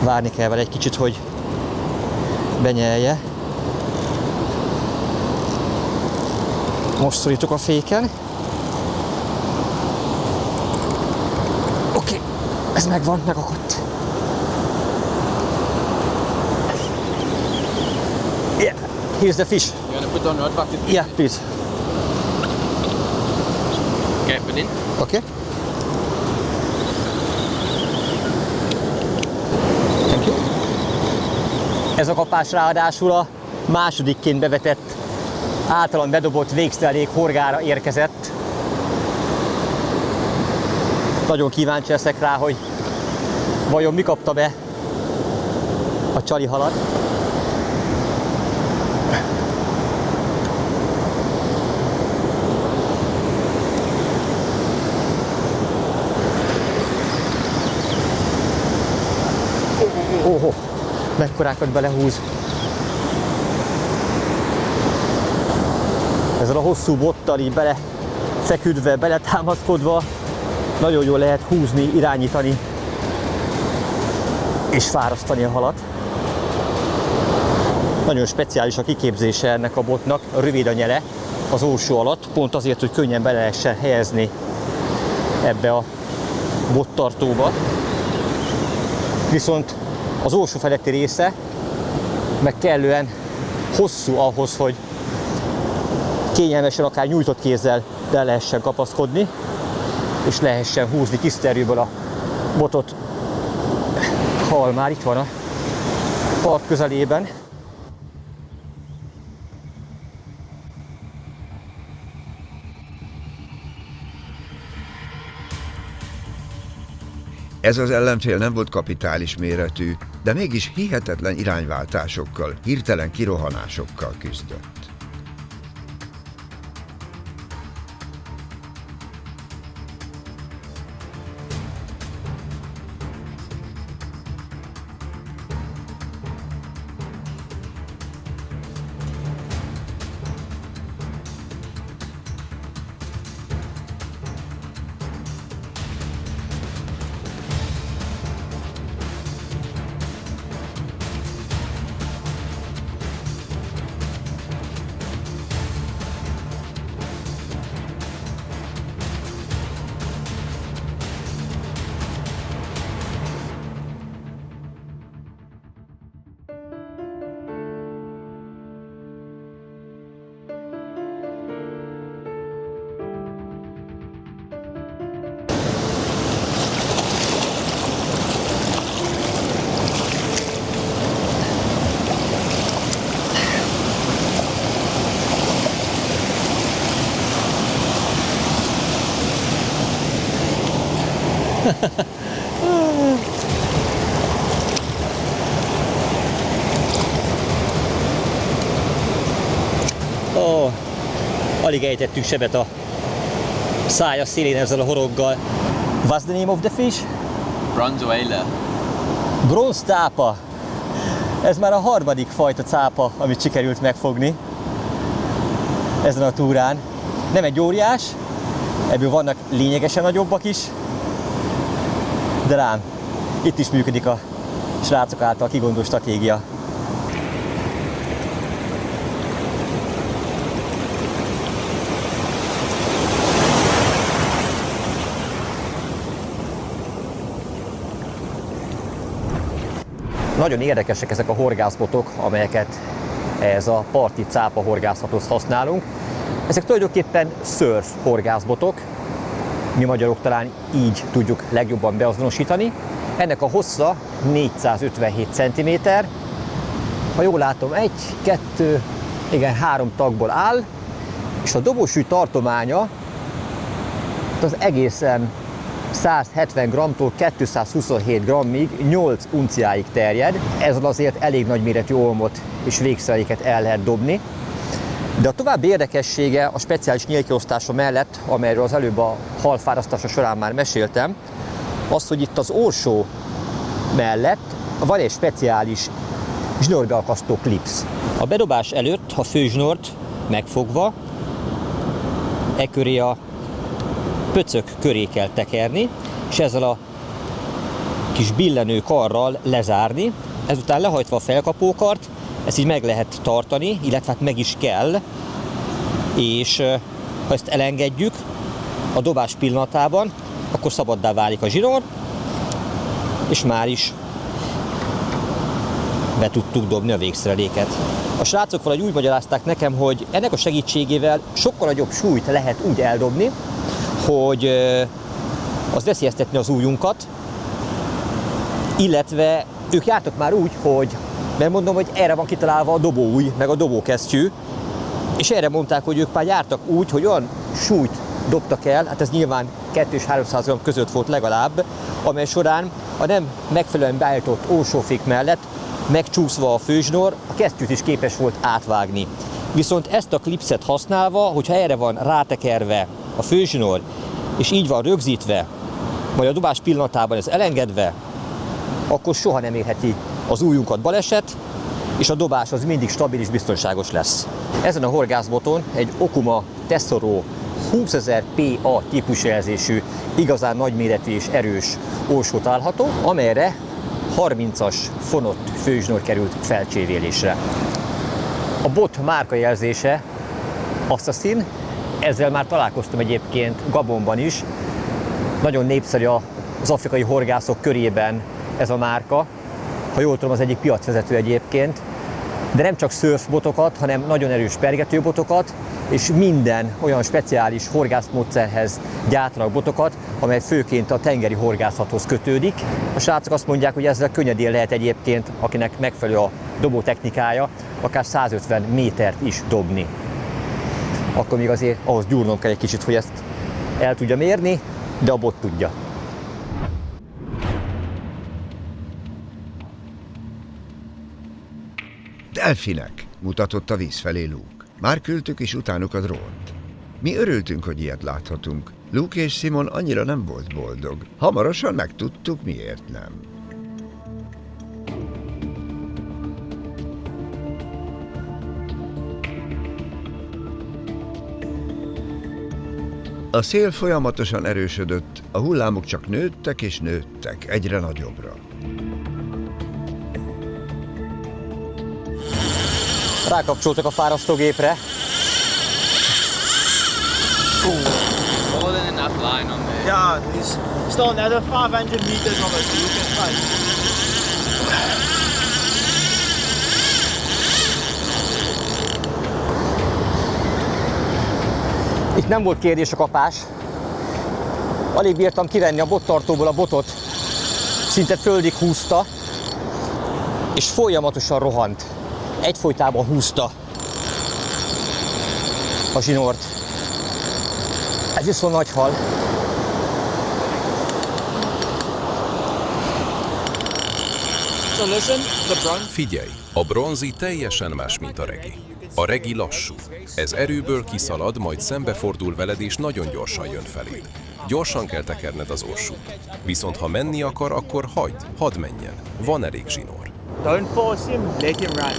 Várni kell vele egy kicsit, hogy benyelje. Most szorítok a féken. Oké, ez megvan, megakadt. Yeah, here's the fish. You want to put on rod bucket? Yeah, please. Okay, put in. Okay. Thank you. Ez a kapás ráadásul a másodikként bevetett, általam bedobott végztelék horgára érkezett. Nagyon kíváncsi leszek rá, hogy vajon mi kapta be a csali halat. Óhó, mekkorákat belehúz. Ezzel a hosszú bottal így belefeküdve, beletámaszkodva nagyon jól lehet húzni, irányítani és fárasztani a halat. Nagyon speciális a kiképzése ennek a botnak, rövid a nyele az orsó alatt, pont azért, hogy könnyen bele lehessen helyezni ebbe a bottartóba. Viszont az orsó feletti része meg kellően hosszú ahhoz, hogy kényelmesen, akár nyújtott kézzel be lehessen kapaszkodni, és lehessen húzni tiszterjűből a botot. Hal már itt van a part közelében. Ez az ellenfél nem volt kapitális méretű, de mégis hihetetlen irányváltásokkal, hirtelen kirohanásokkal küzdött. Ó, alig ejtettünk sebet a szája szélén ezzel a horoggal. What's the name of the fish? Bronze whaler. Bronztápa. Ez már a harmadik fajta cápa, amit sikerült megfogni ezen a túrán. Nem egy óriás, ebből vannak lényegesen nagyobbak is, de rám, itt is működik a srácok által kigondolt stratégia. Nagyon érdekesek ezek a horgászbotok, amelyeket ez a parti cápa horgászathoz használunk. Ezek tulajdonképpen surf horgászbotok, mi magyarok talán így tudjuk legjobban beazonosítani. Ennek a hossza 457 cm, ha jól látom, 3 tagból áll, és a dobósúly tartománya az egészen 170 g-tól 227 g-ig 8 unciáig terjed. Ezzel azért elég nagy méretű olmot és végszereiket el lehet dobni. De a további érdekessége a speciális nyílkiosztása mellett, amelyről az előbb a halfárasztása során már meséltem, az, hogy itt az orsó mellett van egy speciális zsinórbeakasztó klipsz. A bedobás előtt a főzsinort megfogva e köré a pöcök köré kell tekerni, és ezzel a kis billenő karral lezárni. Ezután lehajtva a felkapókart, ezt így meg lehet tartani, illetve hát meg is kell, és ha ezt elengedjük a dobás pillanatában, akkor szabaddá válik a zsinór, és már is be tudtuk dobni a végszereléket. A srácok valahogy úgy magyarázták nekem, hogy ennek a segítségével sokkal nagyobb súlyt lehet úgy eldobni, hogy az veszélyeztetni az ujjunkat, illetve ők jártak már úgy, hogy, mert mondom, hogy erre van kitalálva a dobóujj, meg a dobókesztyű, és erre mondták, hogy ők már jártak úgy, hogy olyan súlyt dobtak el, hát ez nyilván 200 és 300 g között volt legalább, amely során a nem megfelelően beállított orsófék mellett megcsúszva a főzsinór, a kesztyűt is képes volt átvágni. Viszont ezt a klipszet használva, hogyha erre van rátekerve a főzsinór, és így van rögzítve, majd a dobás pillanatában ez elengedve, akkor soha nem érheti az ujjunkat baleset, és a dobás az mindig stabil és biztonságos lesz. Ezen a horgászboton egy Okuma Tesoro 20.000 PA típusjelzésű, igazán nagyméretű és erős orsó található, amelyre 30-as fonott főzsinór került felcsévélésre. A bot márkajelzése Assassin, ezzel már találkoztam egyébként Gabonban is. Nagyon népszerű az afrikai horgászok körében ez a márka. Ha jól tudom, az egyik piacvezető egyébként. De nem csak surfbotokat, hanem nagyon erős pergetőbotokat, és minden olyan speciális horgászmódszerhez gyártanak botokat, amely főként a tengeri horgászathoz kötődik. A srácok azt mondják, hogy ezzel könnyedén lehet egyébként, akinek megfelelő a dobó technikája, akár 150 métert is dobni. Akkor még azért ahhoz gyúrnom kell egy kicsit, hogy ezt el tudja mérni, de a bot tudja. Delfinek, mutatott a víz felé Luke. Már küldtük is utánuk a drónt. Mi örültünk, hogy ilyet láthatunk. Luke és Simon annyira nem volt boldog. Hamarosan megtudtuk, miért nem. A szél folyamatosan erősödött, a hullámok csak nőttek és nőttek, egyre nagyobbra. Rákapcsoltak a fárasztógépre. More than enough line on there. Yeah, there's still another 500 meters of it, so you can find. Itt nem volt kérdés a kapás. Alig bírtam kivenni a bottartóból a botot. Szinte földig húzta, és folyamatosan rohant. Egyfolytában húzta a zsinort. Ez viszont nagy hal. So listen, the bronze. Figyelj, a bronzi teljesen más, mint a regi. A regi lassú. Ez erőből kiszalad, majd szembefordul veled és nagyon gyorsan jön feléd. Gyorsan kell tekerned az orsút. Viszont ha menni akar, akkor hagyd, hadd menjen. Van elég zsinór. Don't force him, let him run.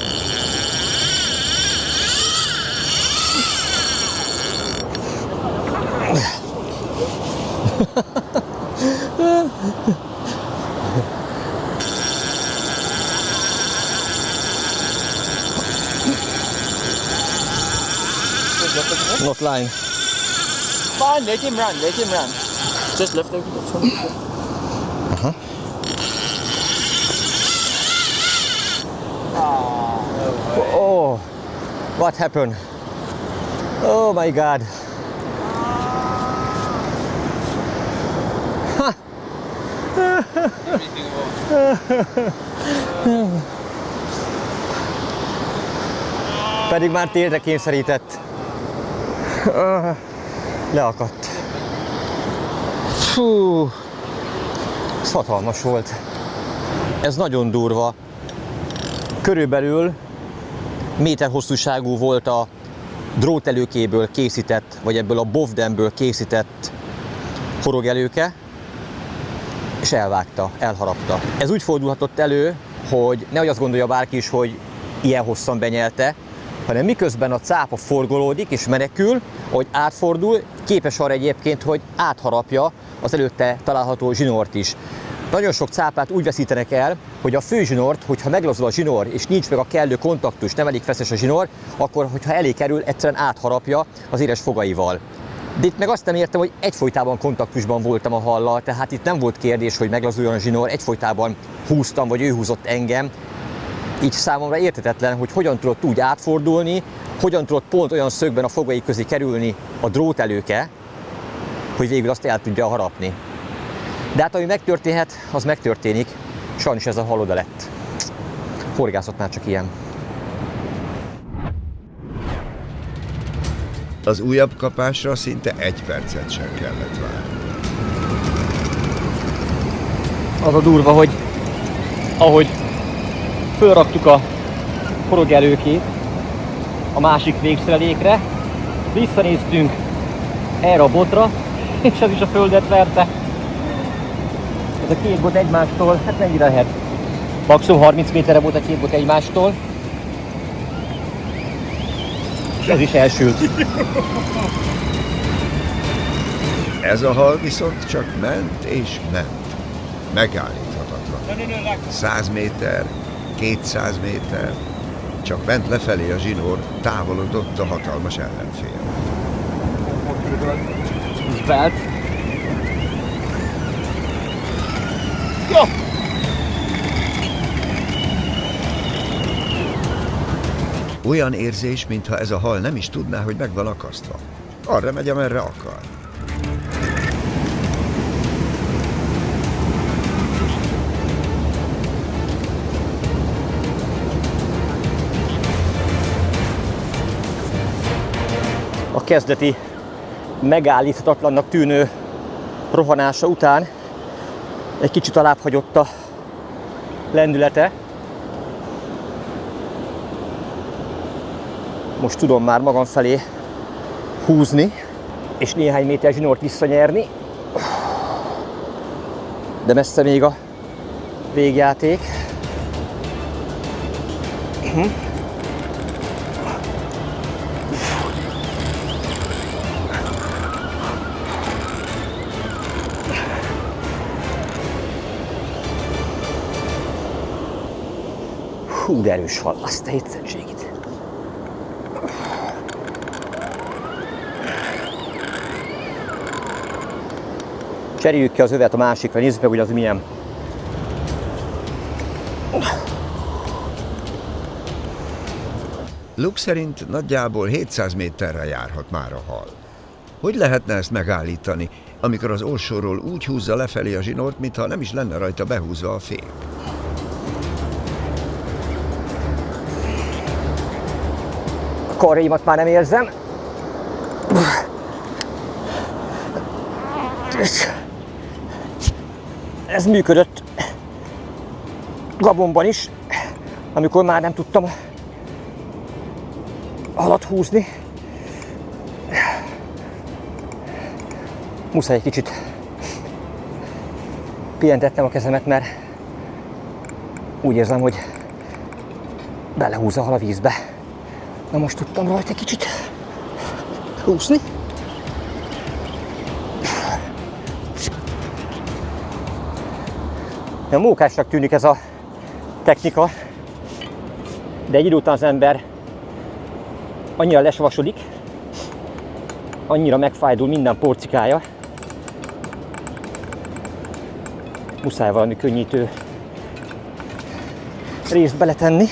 Not line. Fine, let him run, let him run. Just lift him. Oh, what happened? Oh my God. Everything wrong. Pedig már térre kényszerített. Leakadt. Fú, ez hatalmas volt. Ez nagyon durva. Körülbelül méter hosszúságú volt a drótelőkéből készített, vagy ebből a bovdenből készített horogelőke, és elvágta, elharapta. Ez úgy fordulhatott elő, hogy nehogy azt gondolja bárki is, hogy ilyen hosszan benyelte, hanem miközben a cápa forgolódik és menekül, hogy átfordul, képes arra egyébként, hogy átharapja az előtte található zsinort is. Nagyon sok cápát úgy veszítenek el, hogy a fő zsinort, hogyha meglazul a zsinór, és nincs meg a kellő kontaktus, nem elég feszes a zsinór, akkor, hogyha elé kerül, egyszerűen átharapja az éres fogaival. De itt meg azt nem értem, hogy egyfolytában kontaktusban voltam a hallal, tehát itt nem volt kérdés, hogy meglazuljon a zsinór, egyfolytában húztam, vagy ő húzott engem. Így számomra érthetetlen, hogy hogyan tudott úgy átfordulni, hogyan tudott pont olyan szögben a fogai közé kerülni a drótelőke, hogy végül azt el tudja harapni. De hát ami megtörténhet, az megtörténik. Sajnos ez a hal oda lett. Horgászat már csak ilyen. Az újabb kapásra szinte 1 percet sem kellett várni. Az a durva, hogy ahogy fölraktuk a horogelőkét a másik végszerelékre, visszanéztünk erre a botra, és ez is a földet verte. Ez a két bot egymástól, hát mennyire lehet? Maximum 30 méterre volt a két bot egymástól. És ez is elsült. Ez a hal viszont csak ment és ment. Megállíthatatlan. 100 méter, 200 méter, csak ment lefelé a zsinór, távolodott a hatalmas ellenfél. Velt. Olyan érzés, mintha ez a hal nem is tudná, hogy meg van akasztva. Arra megy, amerre akar. A kezdeti megállíthatatlannak tűnő rohanása után egy kicsit alább hagyott a lendülete. Most tudom már magam felé húzni, és néhány méter zsinort visszanyerni. De messze még a végjáték. Hú, de erős hal, azt a hétszerűségét. Cseréljük ki az övet a másikra, nézzük meg, hogy az milyen. Luke szerint nagyjából 700 méterre járhat már a hal. Hogy lehetne ezt megállítani, amikor az orsóról úgy húzza lefelé a zsinort, mintha nem is lenne rajta behúzva a fém? A karjaimat már nem érzem. Ez működött. Gabonban is, amikor már nem tudtam halat húzni. Muszáj egy kicsit pihentetnem a kezemet, mert úgy érzem, hogy belehúz a hal a vízbe. Na most tudtam rajta egy kicsit húzni. Ja, mókásnak tűnik ez a technika, de egy idő után az ember annyira lesavasodik, annyira megfájdul minden porcikája, muszáj valami könnyítő részt beletenni.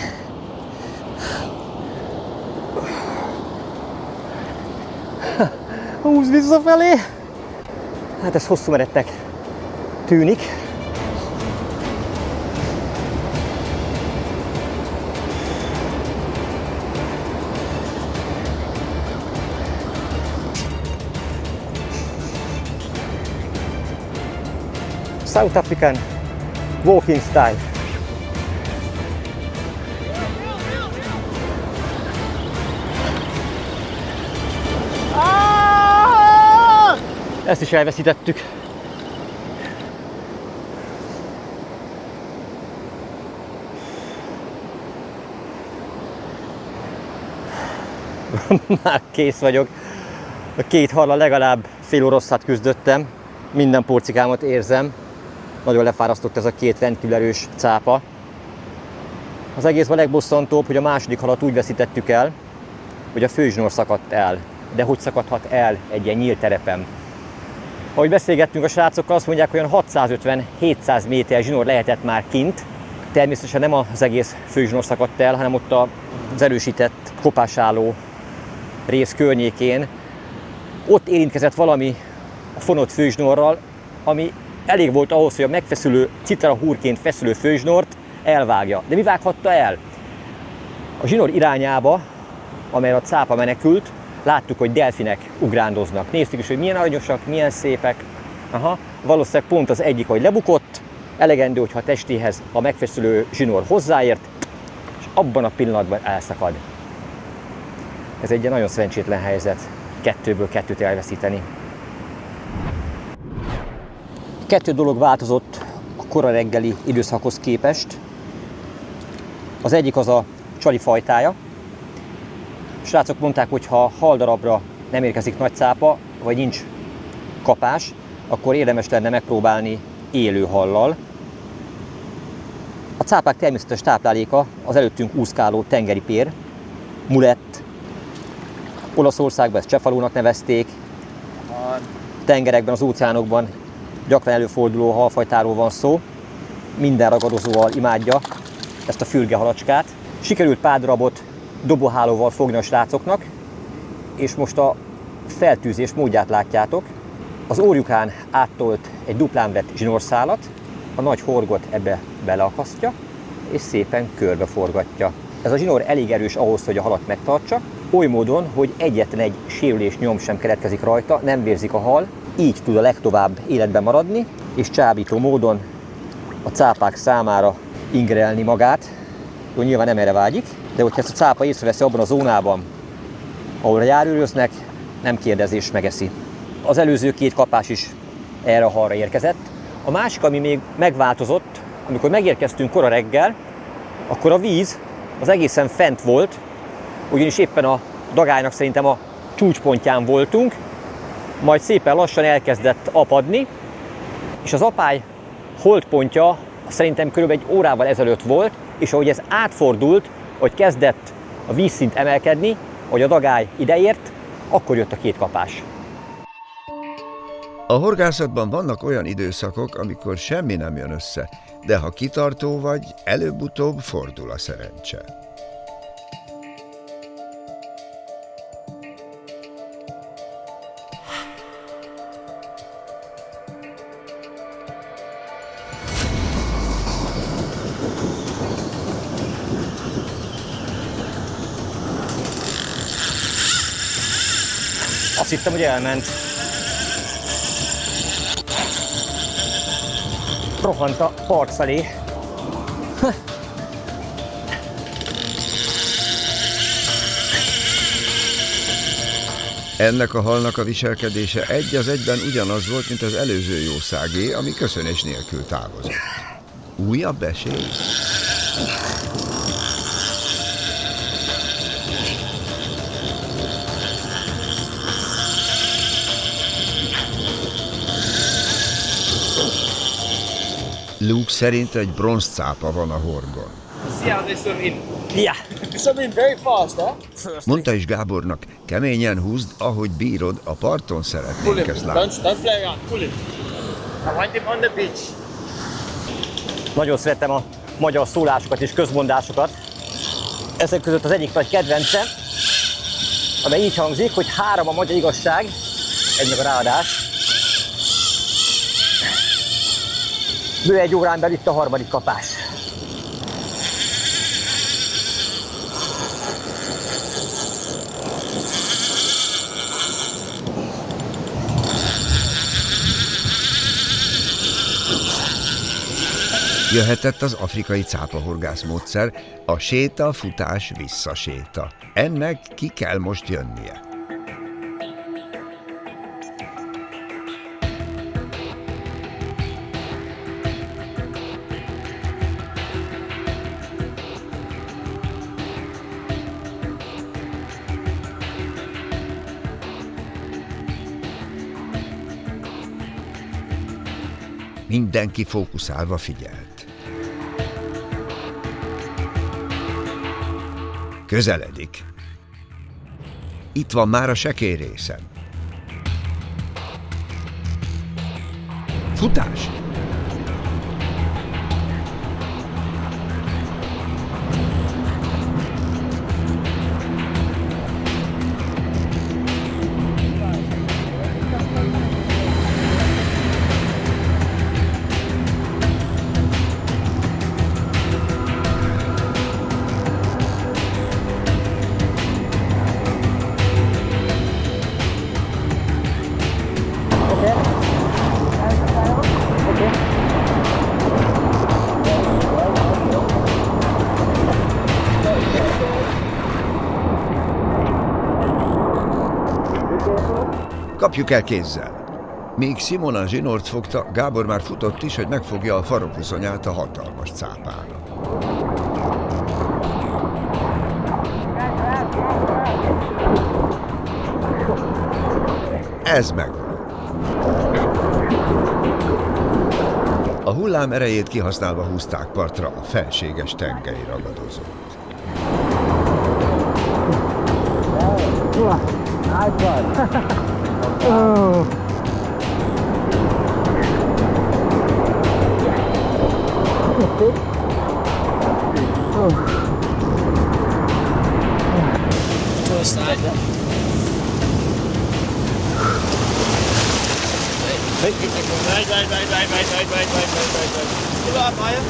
Húz visszafelé! Hát ez hosszú menetnek tűnik. South African walking style. Ezt is elveszítettük. Már kész vagyok. A két hallal legalább fél oroszat küzdöttem. Minden porcikámat érzem. Nagyon lefárasztott ez a két rendkívül erős cápa. Az egészben a legbosszantóbb, hogy a második halat úgy veszítettük el, hogy a főzsinór szakadt el. De hogy szakadhat el egy ilyen nyílt terepen? Ahogy beszélgettünk a srácokkal, azt mondják, hogy olyan 650-700 méter zsinór lehetett már kint. Természetesen nem az egész főzsinór szakadt el, hanem ott az erősített kopásálló rész környékén. Ott érintkezett valami a fonott főzsinórral, ami elég volt ahhoz, hogy a megfeszülő, citrahúrként feszülő főzsinort elvágja. De mi vághatta el? A zsinór irányába, amelyre a cápa menekült, láttuk, hogy delfinek ugrándoznak. Néztük is, hogy milyen aranyosak, milyen szépek. Aha, valószínűleg pont az egyik, hogy lebukott, elegendő, hogyha a testéhez a megfeszülő zsinór hozzáért, és abban a pillanatban elszakad. Ez egy nagyon szerencsétlen helyzet, kettőből kettőt elveszíteni. Kettő dolog változott a kora reggeli időszakhoz képest. Az egyik az a csali fajtája. A srácok mondták, hogy ha haldarabra nem érkezik nagy cápa, vagy nincs kapás, akkor érdemes lenne megpróbálni élő hallal. A cápák természetes tápláléka az előttünk úszkáló tengeri pér, mulett, Olaszországban ezt csefalónak nevezték, tengerekben, az óceánokban gyakran előforduló halfajtáról van szó, minden ragadozóval imádja ezt a fülgehalacskát. Sikerült pár darabot dobóhálóval fogni a srácoknak, és most a feltűzés módját látjátok. Az órjukán áttolt egy duplán vett zsinórszálat, a nagy horgot ebbe beleakasztja, és szépen körbeforgatja. Ez a zsinór elég erős ahhoz, hogy a halat megtartsa, oly módon, hogy egyetlen egy sérülés nyom sem keletkezik rajta, nem vérzik a hal, így tud a legtovább életben maradni, és csábító módon a cápák számára ingerelni magát. Jó, nyilván nem erre vágyik, de hogyha ezt a cápa észreveszi abban a zónában, ahol járőröznek, nem kérdezés, megeszi. Az előző két kapás is erre a halra érkezett. A másik, ami még megváltozott, amikor megérkeztünk kora reggel, akkor a víz az egészen fent volt, ugyanis éppen a dagálynak szerintem a csúcspontján voltunk, majd szépen lassan elkezdett apadni, és az apály holdpontja szerintem körülbelül egy órával ezelőtt volt, és ahogy ez átfordult, hogy kezdett a vízszint emelkedni, hogy a dagály ideért, akkor jött a két kapás. A horgászatban vannak olyan időszakok, amikor semmi nem jön össze, de ha kitartó vagy, előbb-utóbb fordul a szerencse. Azt hittem, hogy elment. Rohant a part felé. Ennek a halnak a viselkedése egy az egyben ugyanaz volt, mint az előző jószágé, ami köszönés nélkül távozott. Újabb esély? Luke szerint egy bronzcápa van a hordon. See how they swim in. Yeah. Swim in very fast, huh? Mondta is Gábornak, keményen húzd, ahogy bírod, a parton Pull szeretnénk him. ezt látni. Don't play around. Pull him. I want him on the beach. Nagyon szeretem a magyar szólásokat és közmondásokat. Ezek között az egyik nagy kedvencem, amely így hangzik, hogy 3 a magyar igazság, egy meg a ráadás. Bő 1 órán belül itt a 3. kapás. Jöhetett az afrikai cápahorgász módszer, a séta, futás, visszaséta. Ennek ki kell most jönnie. Mindenki fókuszálva figyelt. Közeledik. Itt van már a sekély részen. Futás! Kapjuk el kézzel. Míg Simon a zsinort fogta, Gábor már futott is, hogy megfogja a farokhuszonyát a hatalmas cápának. Ez meg. A hullám erejét kihasználva húzták partra a felséges tengely ragadozót. Wait. Pull up higher.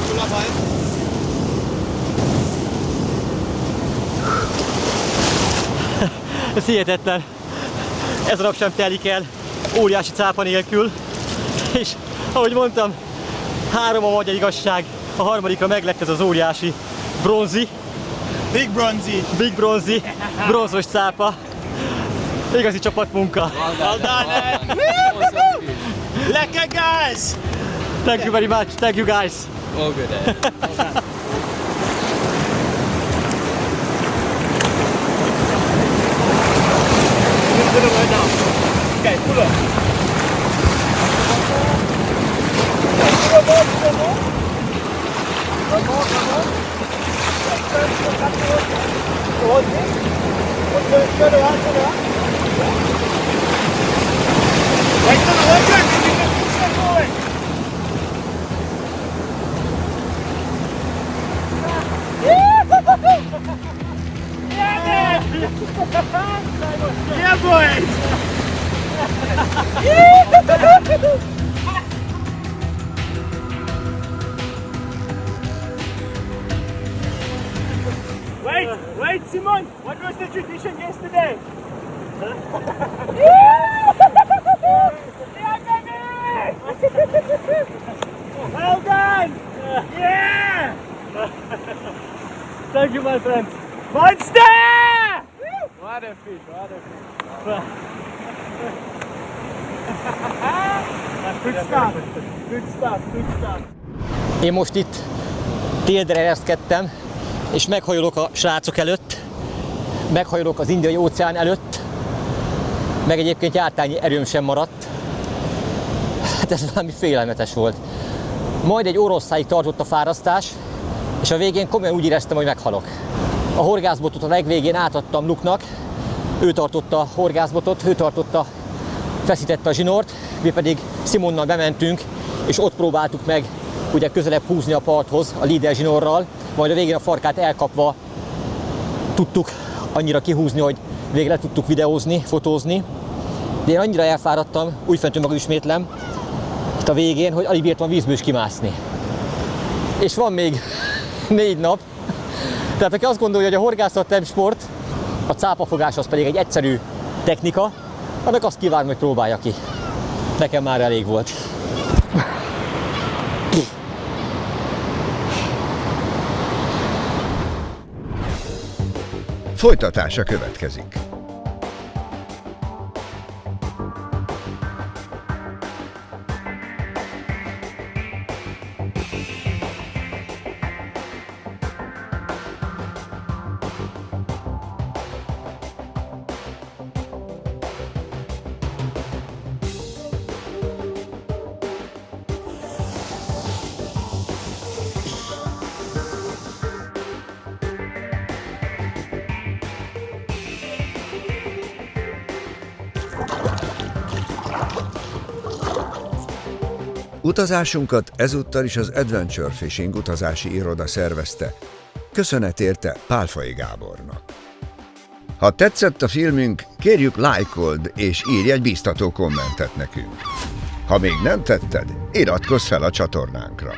Ez hihetetlen. Ez a nap sem telik el óriási cápa nélkül. És ahogy mondtam, 3 a magyar igazság, a 3. meglett ez az óriási bronzi. Big bronzy. Bronzos cápa. Igazi csapatmunka. Well done, Lekker, guys! Thank you very much. Thank you guys. All good, eh? Okay, pull up. Yeah, boys! Wait, Simon! What was the tradition yesterday? Well done! Yeah! Thank you, my friends. Monster! What a other fish. Good stuff. Good stuff. Good stuff. Én most itt téldre ereszkedtem, és meghajolok a srácok előtt, meghajolok az Indiai óceán előtt, meg egyébként jártányi erőm sem maradt. Hát ez valami félelmetes volt. Majd egy óroszáig tartott a fárasztás, és a végén komolyan úgy éreztem, hogy meghalok. A horgászbotot a legvégén átadtam Luke-nak, ő tartotta a horgászbotot, ő feszítette a zsinort, mi pedig Simonnal bementünk, és ott próbáltuk meg ugye közelebb húzni a parthoz a líder zsinorral, majd a végén a farkát elkapva tudtuk annyira kihúzni, hogy végre le tudtuk videózni, fotózni. De én annyira elfáradtam, úgy fentől magam ismétlem, itt a végén, hogy alig bírtam a vízből is kimászni. És van még 4 nap. Tehát aki azt gondolja, hogy a horgászat nem sport, a cápafogás az pedig egy egyszerű technika, annak azt kívánom, hogy próbálja ki. Nekem már elég volt. Folytatása következik. Utazásunkat ezúttal is az Adventure Fishing utazási iroda szervezte. Köszönet érte Pálfai Gábornak. Ha tetszett a filmünk, kérjük lájkold és írj egy bíztató kommentet nekünk. Ha még nem tetted, iratkozz fel a csatornánkra.